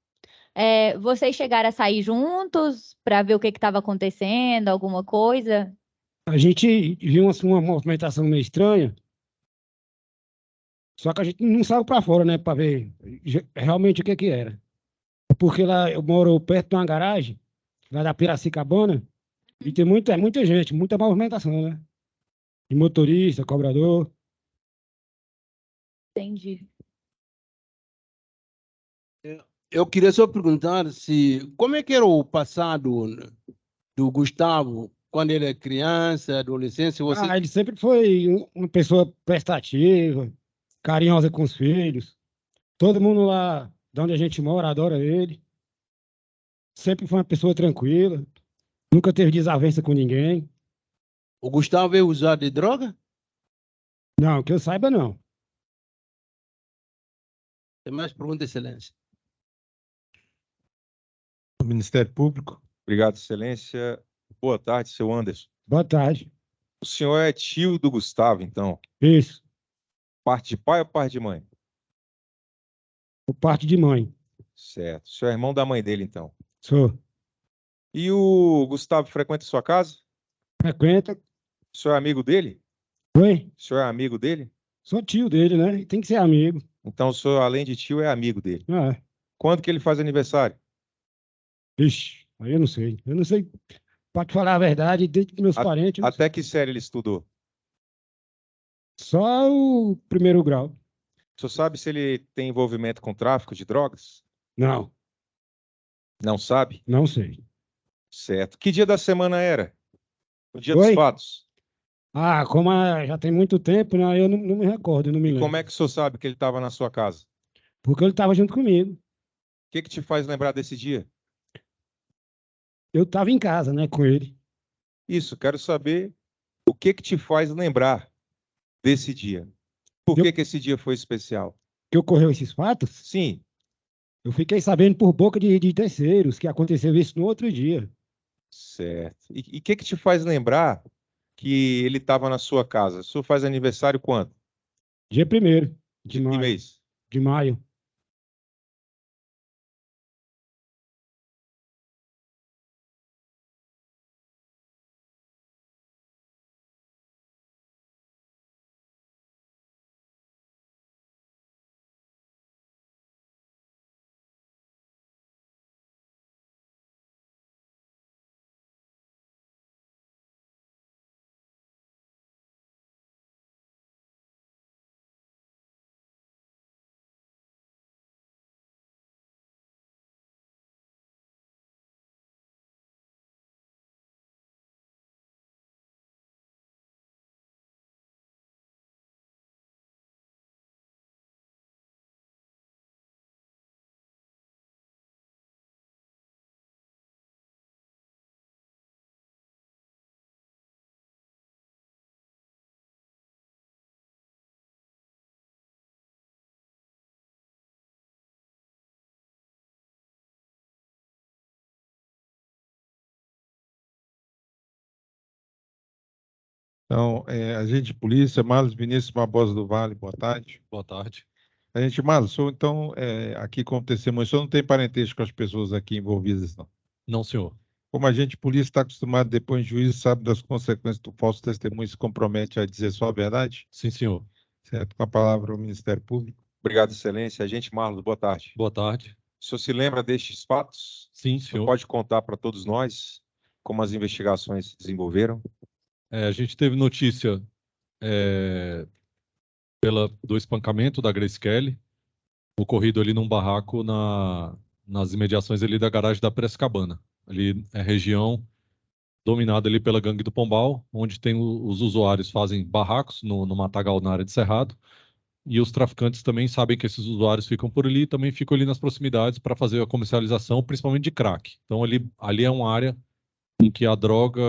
Vocês chegaram a sair juntos para ver o que estava acontecendo, alguma coisa? A gente viu uma movimentação meio estranha, só que a gente não saiu para fora, né? Para ver realmente o que que era. Porque lá eu moro perto de uma garagem, lá da Piracicabana, e tem muita gente, muita movimentação, né? De motorista, cobrador. Entendi. Eu queria só perguntar como é que era o passado do Gustavo quando ele é criança, adolescência. Ele sempre foi uma pessoa prestativa, carinhosa com os filhos. Todo mundo lá de onde a gente mora adora ele. Sempre foi uma pessoa tranquila. Nunca teve desavença com ninguém. O Gustavo é usado de droga? Não, que eu saiba, não. Tem mais pergunta, Excelência? O Ministério Público. Obrigado, Excelência. Boa tarde, seu Anderson. Boa tarde. O senhor é tio do Gustavo, então? Isso. Parte de pai ou parte de mãe? Por parte de mãe. Certo. O senhor é irmão da mãe dele, então? Sou. E o Gustavo frequenta sua casa? Frequenta. O senhor é amigo dele? Oi? O senhor é amigo dele? Sou tio dele, né? Tem que ser amigo. Então o senhor, além de tio, é amigo dele. Ah, Quando que ele faz aniversário? Ixi, aí eu não sei. Eu não sei, para te falar a verdade, desde que meus parentes, eu não sei. Até que série ele estudou? Só o primeiro grau. O senhor sabe se ele tem envolvimento com tráfico de drogas? Não, Não sabe? não sei. Certo. Que dia da semana era? O dia dos Oi? fatos. Ah, como já tem muito tempo, né? Eu não me recordo, não me E lembro. como é que o senhor sabe que ele estava na sua casa? Porque ele estava junto comigo. O que te faz lembrar desse dia? Eu estava em casa, né, com ele. Isso, quero saber o que te faz lembrar desse dia. Por que esse dia foi especial? Que ocorreu esses fatos? Sim, Eu fiquei sabendo por boca de terceiros que aconteceu isso no outro dia. certo. E o que te faz lembrar que ele estava na sua casa? O senhor faz aniversário quando? Dia 1º de De que maio. mês? De maio. Então, agente de polícia, Marlos Vinícius Barbosa do Vale, boa tarde. Boa tarde. Agente Marlos, o senhor, então, aqui como testemunha, o senhor não tem parentesco com as pessoas aqui envolvidas, não? Não, senhor. Como agente de polícia está acostumado depois em juízo, sabe das consequências do falso testemunho e se compromete a dizer só a verdade? Sim, senhor. Certo. Com a palavra o Ministério Público. Obrigado, Excelência. Agente Marlos, boa tarde. Boa tarde. O senhor se lembra destes fatos? Sim, O senhor senhor. pode contar para todos nós como as investigações se desenvolveram? A gente teve notícia do espancamento da Grace Kelly, ocorrido ali num barraco nas imediações ali da garagem da Piracicabana. Ali é região dominada ali pela gangue do Pombal, onde tem os usuários fazem barracos no matagal na área de Cerrado, e os traficantes também sabem que esses usuários ficam por ali e também ficam ali nas proximidades para fazer a comercialização, principalmente de crack. Então ali é uma área em que a droga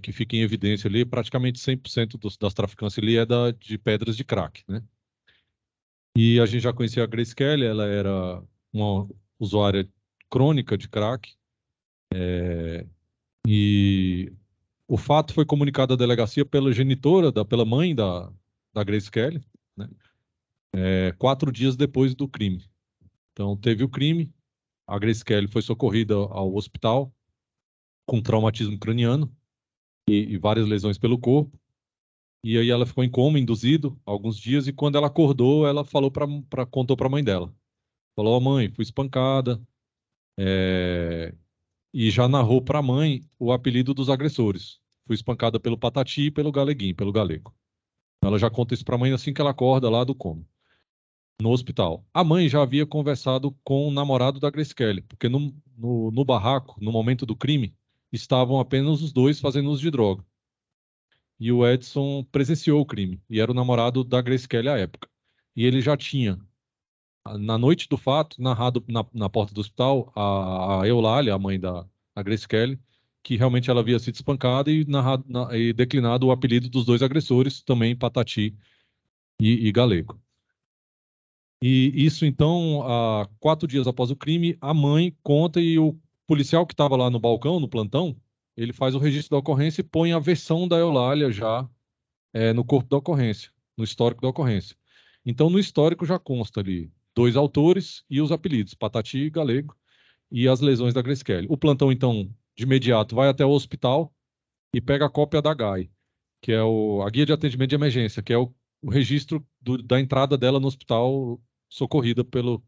que fica em evidência ali, praticamente 100% das traficantes ali de pedras de crack, né? E a gente já conhecia a Grace Kelly, ela era uma usuária crônica de crack, e o fato foi comunicado à delegacia pela genitora, pela mãe da Grace Kelly, né? 4 dias depois do crime. Então teve o crime, a Grace Kelly foi socorrida ao hospital com traumatismo craniano e várias lesões pelo corpo. E aí ela ficou em coma, induzido, alguns dias, e quando ela acordou, ela falou contou para a mãe dela. Falou, mãe, fui espancada, e já narrou para a mãe o apelido dos agressores. Fui espancada pelo Patati e pelo Galeguinho, pelo Galego. Ela já conta isso para a mãe assim que ela acorda lá do coma, no hospital. A mãe já havia conversado com o namorado da Grace Kelly, porque no barraco, no momento do crime, estavam apenas os dois fazendo uso de droga. E o Edson presenciou o crime, e era o namorado da Grace Kelly à época. E ele já tinha, na noite do fato, narrado na porta do hospital, a Eulália, a mãe da Grace Kelly, que realmente ela havia sido espancada e declinado o apelido dos dois agressores, também Patati e Galego. E isso, então, 4 dias após o crime, a mãe conta e o policial que estava lá no balcão, no plantão, ele faz o registro da ocorrência e põe a versão da Eulália já no corpo da ocorrência, no histórico da ocorrência. Então, no histórico já consta ali 2 autores e os apelidos, Patati e Galego, e as lesões da Grace Kelly. O plantão, então, de imediato, vai até o hospital e pega a cópia da GAE, que é a Guia de Atendimento de Emergência, que é o registro da entrada dela no hospital socorrida pelo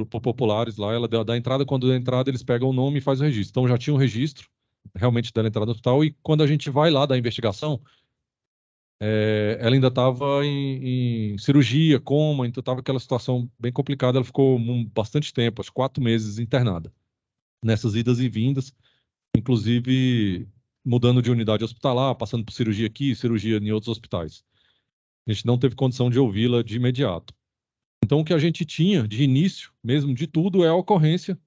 por populares lá. Ela dá a entrada, quando dá a entrada, eles pegam o nome e faz o registro. Então já tinha um registro realmente dela entrada no hospital. E quando a gente vai lá da investigação, ela ainda estava em cirurgia, coma, então estava aquela situação bem complicada. Ela ficou bastante tempo, acho 4 meses internada, nessas idas e vindas, inclusive mudando de unidade hospitalar, passando por cirurgia aqui, cirurgia em outros hospitais. A gente não teve condição de ouvi-la de imediato. Então, o que a gente tinha de início, mesmo de tudo, é a ocorrência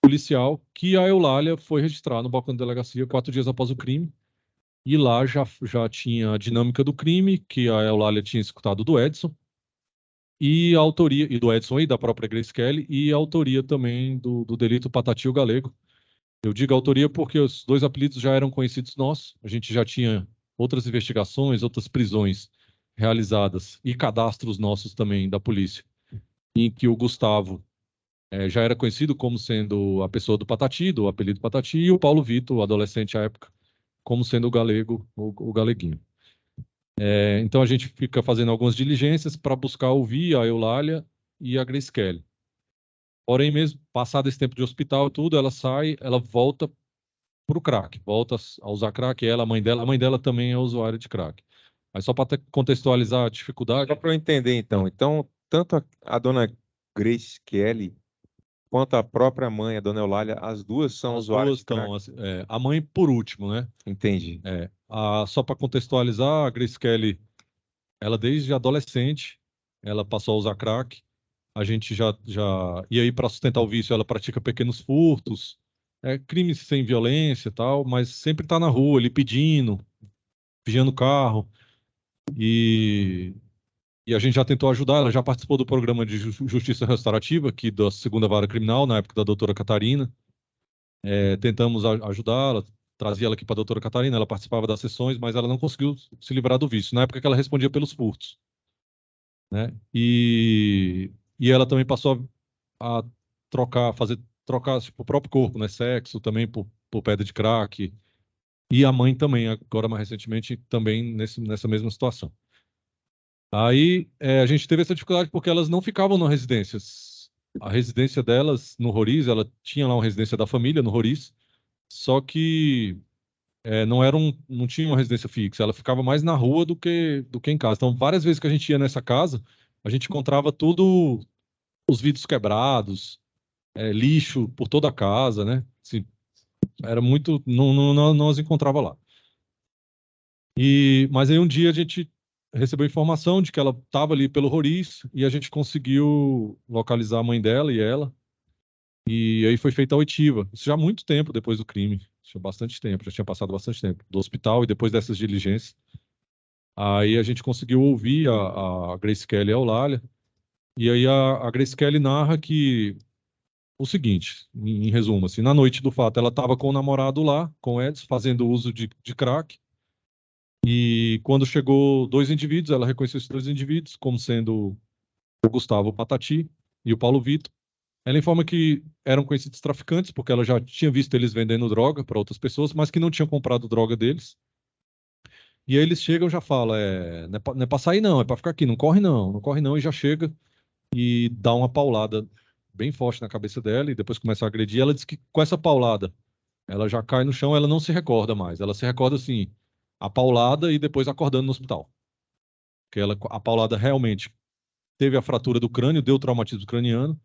policial que a Eulália foi registrar no balcão da delegacia 4 dias após o crime. E lá já tinha a dinâmica do crime, que a Eulália tinha escutado do Edson, e a autoria, e do Edson e da própria Grace Kelly, e a autoria também do delito Patati o Galego. Eu digo autoria porque os 2 apelidos já eram conhecidos nossos, a gente já tinha outras investigações, outras prisões realizadas, e cadastros nossos também da polícia, em que o Gustavo já era conhecido como sendo a pessoa do Patati, do apelido Patati, e o Paulo Vitor, o adolescente à época, como sendo o galego, o galeguinho. Então a gente fica fazendo algumas diligências para buscar ouvir a Eulália e a Grace Kelly. Porém, mesmo passado esse tempo de hospital e tudo, ela sai, ela volta para o crack, volta a usar crack, a mãe dela também é usuária de crack. Mas só para contextualizar a dificuldade. Só para eu entender, então. Então, tanto a dona Grace Kelly quanto a própria mãe, a dona Eulália, as duas são usuárias de crack. A mãe por último, né? Entendi. Só para contextualizar, a Grace Kelly, ela desde adolescente, ela passou a usar crack. A gente já e aí para sustentar o vício, ela pratica pequenos furtos, crimes sem violência e tal, mas sempre está na rua, ali pedindo, vigiando o carro. E a gente já tentou ajudar, ela já participou do programa de justiça restaurativa, aqui da 2ª Vara Criminal, na época da doutora Catarina. Tentamos ajudá-la, trazia ela aqui para a doutora Catarina, ela participava das sessões, mas ela não conseguiu se livrar do vício, na época que ela respondia pelos furtos. Né? E ela também passou a trocar tipo, o próprio corpo, né? Sexo também por pedra de crack. E a mãe também, agora mais recentemente, também nessa mesma situação. Aí a gente teve essa dificuldade porque elas não ficavam na residência. A residência delas no Roriz, ela tinha lá uma residência da família no Roriz, só que não tinha uma residência fixa, ela ficava mais na rua do que em casa. Então, várias vezes que a gente ia nessa casa, a gente encontrava tudo, os vidros quebrados, lixo por toda a casa, né? Assim, era muito, não as encontrava lá. Mas aí um dia a gente recebeu informação de que ela estava ali pelo Roriz e a gente conseguiu localizar a mãe dela e ela. E aí foi feita a oitiva. Isso já há muito tempo depois do crime. Tinha bastante tempo, já tinha passado bastante tempo do hospital e depois dessas diligências. Aí a gente conseguiu ouvir a Grace Kelly e a Eulália. E aí a Grace Kelly narra que o seguinte, em resumo, assim, na noite do fato, ela estava com o namorado lá, com o Edson, fazendo uso de crack. E quando chegou 2 indivíduos, ela reconheceu esses 2 indivíduos como sendo o Gustavo Patati e o Paulo Vitor. Ela informa que eram conhecidos traficantes, porque ela já tinha visto eles vendendo droga para outras pessoas, mas que não tinham comprado droga deles. E aí eles chegam e já falam, não é para sair não, é para ficar aqui, não corre não, e já chega e dá uma paulada bem forte na cabeça dela e depois começa a agredir. Ela diz que com essa paulada, ela já cai no chão, ela não se recorda mais. Ela se recorda assim, a paulada e depois acordando no hospital. Porque a paulada realmente teve a fratura do crânio, deu traumatismo craniano,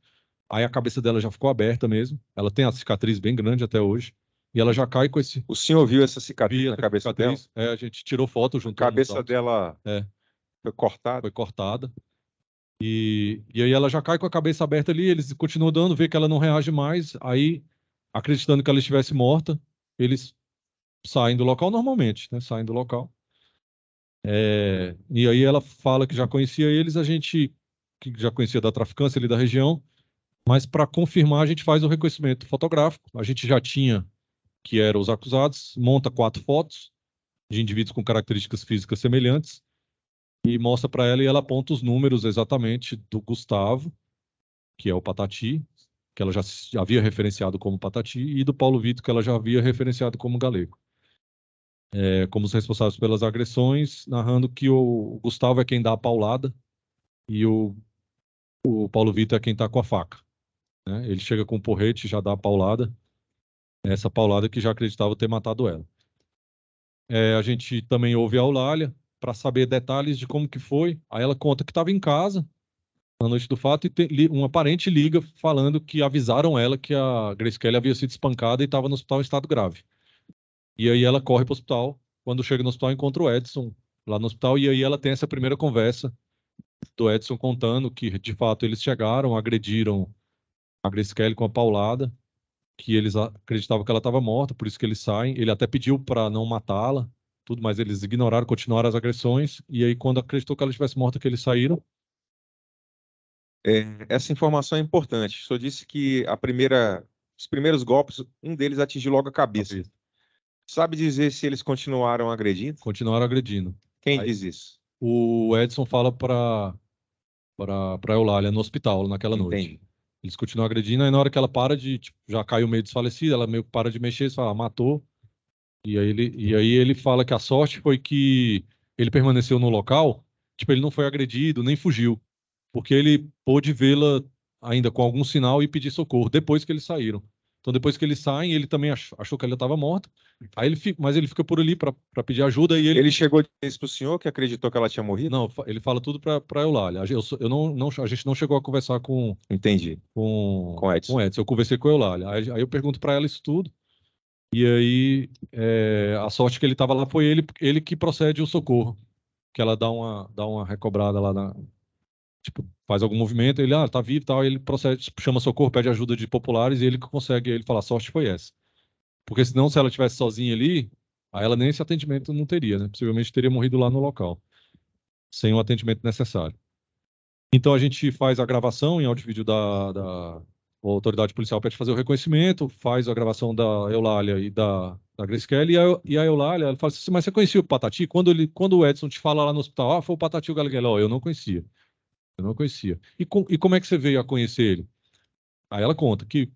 aí a cabeça dela já ficou aberta mesmo, ela tem a cicatriz bem grande até hoje, e ela já cai com esse... O senhor viu essa cicatriz na cabeça dela? A gente tirou foto junto. A cabeça dela foi cortada? Foi cortada. E aí ela já cai com a cabeça aberta ali, eles continuam dando, vê que ela não reage mais, aí, acreditando que ela estivesse morta, eles saem do local normalmente, né? Saem do local. E aí ela fala que já conhecia eles, a gente que já conhecia da traficância ali da região, mas para confirmar a gente faz o reconhecimento fotográfico. A gente já tinha, que eram os acusados, monta 4 fotos de indivíduos com características físicas semelhantes e mostra para ela e ela aponta os números exatamente do Gustavo, que é o Patati, que ela já havia referenciado como Patati, e do Paulo Vitor, que ela já havia referenciado como Galego. Como os responsáveis pelas agressões, narrando que o Gustavo é quem dá a paulada e o Paulo Vitor é quem está com a faca. né? Ele chega com o porrete, já dá a paulada. Essa paulada que já acreditava ter matado ela. A gente também ouve a Eulália para saber detalhes de como que foi. Aí ela conta que estava em casa na noite do fato e uma parente liga falando que avisaram ela que a Grace Kelly havia sido espancada e estava no hospital em estado grave. E aí ela corre para o hospital. Quando chega no hospital, encontra o Edson lá no hospital. E aí ela tem essa primeira conversa do Edson contando que, de fato, eles chegaram, agrediram a Grace Kelly com a paulada, que eles acreditavam que ela estava morta, por isso que eles saem. Ele até pediu para não matá-la, tudo, mas eles ignoraram, continuaram as agressões. E aí, quando acreditou que ela estivesse morta, que eles saíram. Essa informação é importante. O senhor disse que os primeiros golpes, um deles atingiu logo a cabeça. Sabe dizer se eles continuaram agredindo? Continuaram agredindo. Quem Aí, diz isso? o Edson fala para Eulália no hospital naquela noite. Entendi. Eles continuam agredindo, aí na hora que ela para de, tipo, já caiu meio desfalecida, ela meio que para de mexer, fala, matou. E aí ele fala que a sorte foi que ele permaneceu no local, tipo, ele não foi agredido, nem fugiu, porque ele pôde vê-la ainda com algum sinal e pedir socorro, depois que eles saíram. Então, depois que eles saem, ele também achou que ela estava morta, aí mas ele fica por ali para pedir ajuda e Ele chegou a dizer isso para o senhor, que acreditou que ela tinha morrido? Não, ele fala tudo para Eulália. A gente não chegou a conversar com Entendi. com Edson. Edson. Eu conversei com a Eulália. Aí eu pergunto para ela isso tudo. E aí a sorte que ele estava lá foi ele que procede o socorro. Que ela dá uma recobrada lá tipo, faz algum movimento, ele tá vivo e tal, ele procede, chama socorro, pede ajuda de populares e ele que consegue, ele fala, a sorte foi essa. Porque senão, se ela estivesse sozinha ali, aí ela nem esse atendimento não teria, né? Possivelmente teria morrido lá no local, sem o atendimento necessário. Então a gente faz a gravação em áudio e vídeo a autoridade policial pede fazer o reconhecimento, faz a gravação da Eulália e da Grace Kelly, e a Eulália ela fala assim, mas você conhecia o Patati? Quando o Edson te fala lá no hospital, foi o Patati o Galigueló, eu não conhecia. Eu não conhecia. E como é que você veio a conhecer ele? Aí ela conta que,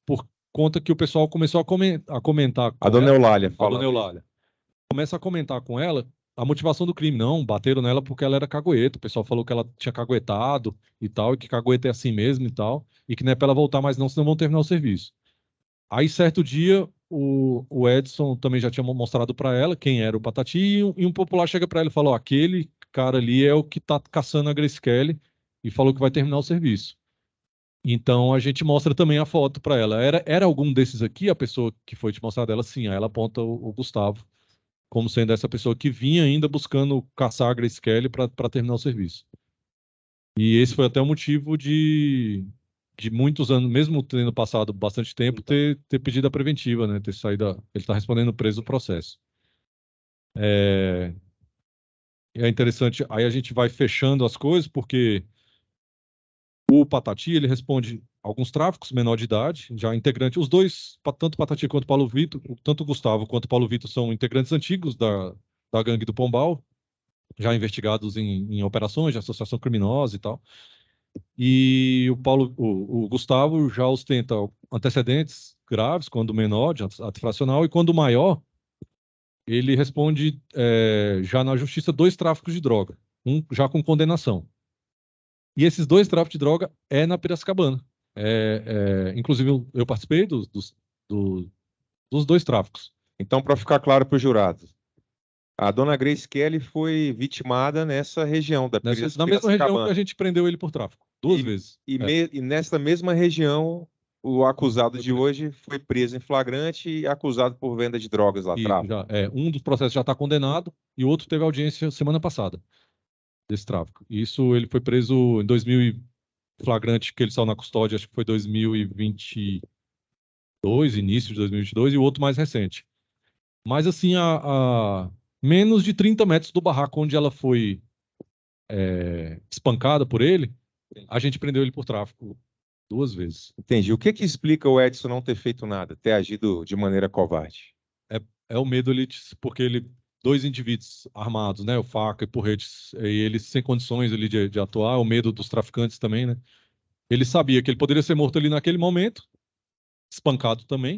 por conta que o pessoal começou a comentar com A dona Eulália a dona Eulália. Começa a comentar com ela a motivação do crime. Não, bateram nela porque ela era cagueta. O pessoal falou que ela tinha caguetado e tal, e que cagueta é assim mesmo e tal, e que não é pra ela voltar mais não, senão vão terminar o serviço. Aí, certo dia, o Edson também já tinha mostrado para ela quem era o Patati, e um popular chega para ela e fala, ó, aquele cara ali é o que tá caçando a Grace Kelly, e falou que vai terminar o serviço. Então, a gente mostra também a foto para ela. Era algum desses aqui, a pessoa que foi te mostrar dela? Sim, aí ela aponta o Gustavo como sendo essa pessoa que vinha ainda buscando caçar a Grace Kelly para terminar o serviço. E esse foi até o motivo de muitos anos, mesmo tendo passado bastante tempo, ter pedido a preventiva, né? Ter saído. Ele está respondendo preso o processo. É interessante, aí a gente vai fechando as coisas, porque o Patati, ele responde alguns tráficos, menor de idade, já integrante, os dois, tanto o Patati quanto o Paulo Vitor, tanto o Gustavo quanto o Paulo Vitor são integrantes antigos da gangue do Pombal, já investigados em operações de associação criminosa e tal. E o Gustavo já ostenta antecedentes graves, quando menor, de ato fracional, e quando maior, ele responde já na justiça 2 tráficos de droga, já com condenação. E esses 2 tráficos de droga é na Piracicabana. Inclusive, eu participei dos 2 tráficos. Então, para ficar claro para o jurado, a dona Grace Kelly foi vitimada nessa região da Na mesma região que a gente prendeu ele por tráfico, 2 vezes. E nessa mesma região, o acusado de hoje foi preso em flagrante e acusado por venda de drogas lá atrás. Um dos processos já está condenado e o outro teve audiência semana passada desse tráfico. Isso, ele foi preso em 2000, flagrante que ele saiu na custódia, acho que foi 2022, início de 2022, e o outro mais recente. Mas assim, a menos de 30 metros do barraco onde ela foi espancada por ele, a gente prendeu ele por tráfico 2 vezes. Entendi. O que explica o Edson não ter feito nada, ter agido de maneira covarde? É o medo, porque 2 indivíduos armados, né, o faca e porretes, e eles sem condições ali de atuar, o medo dos traficantes também, né? Ele sabia que ele poderia ser morto ali naquele momento, espancado também,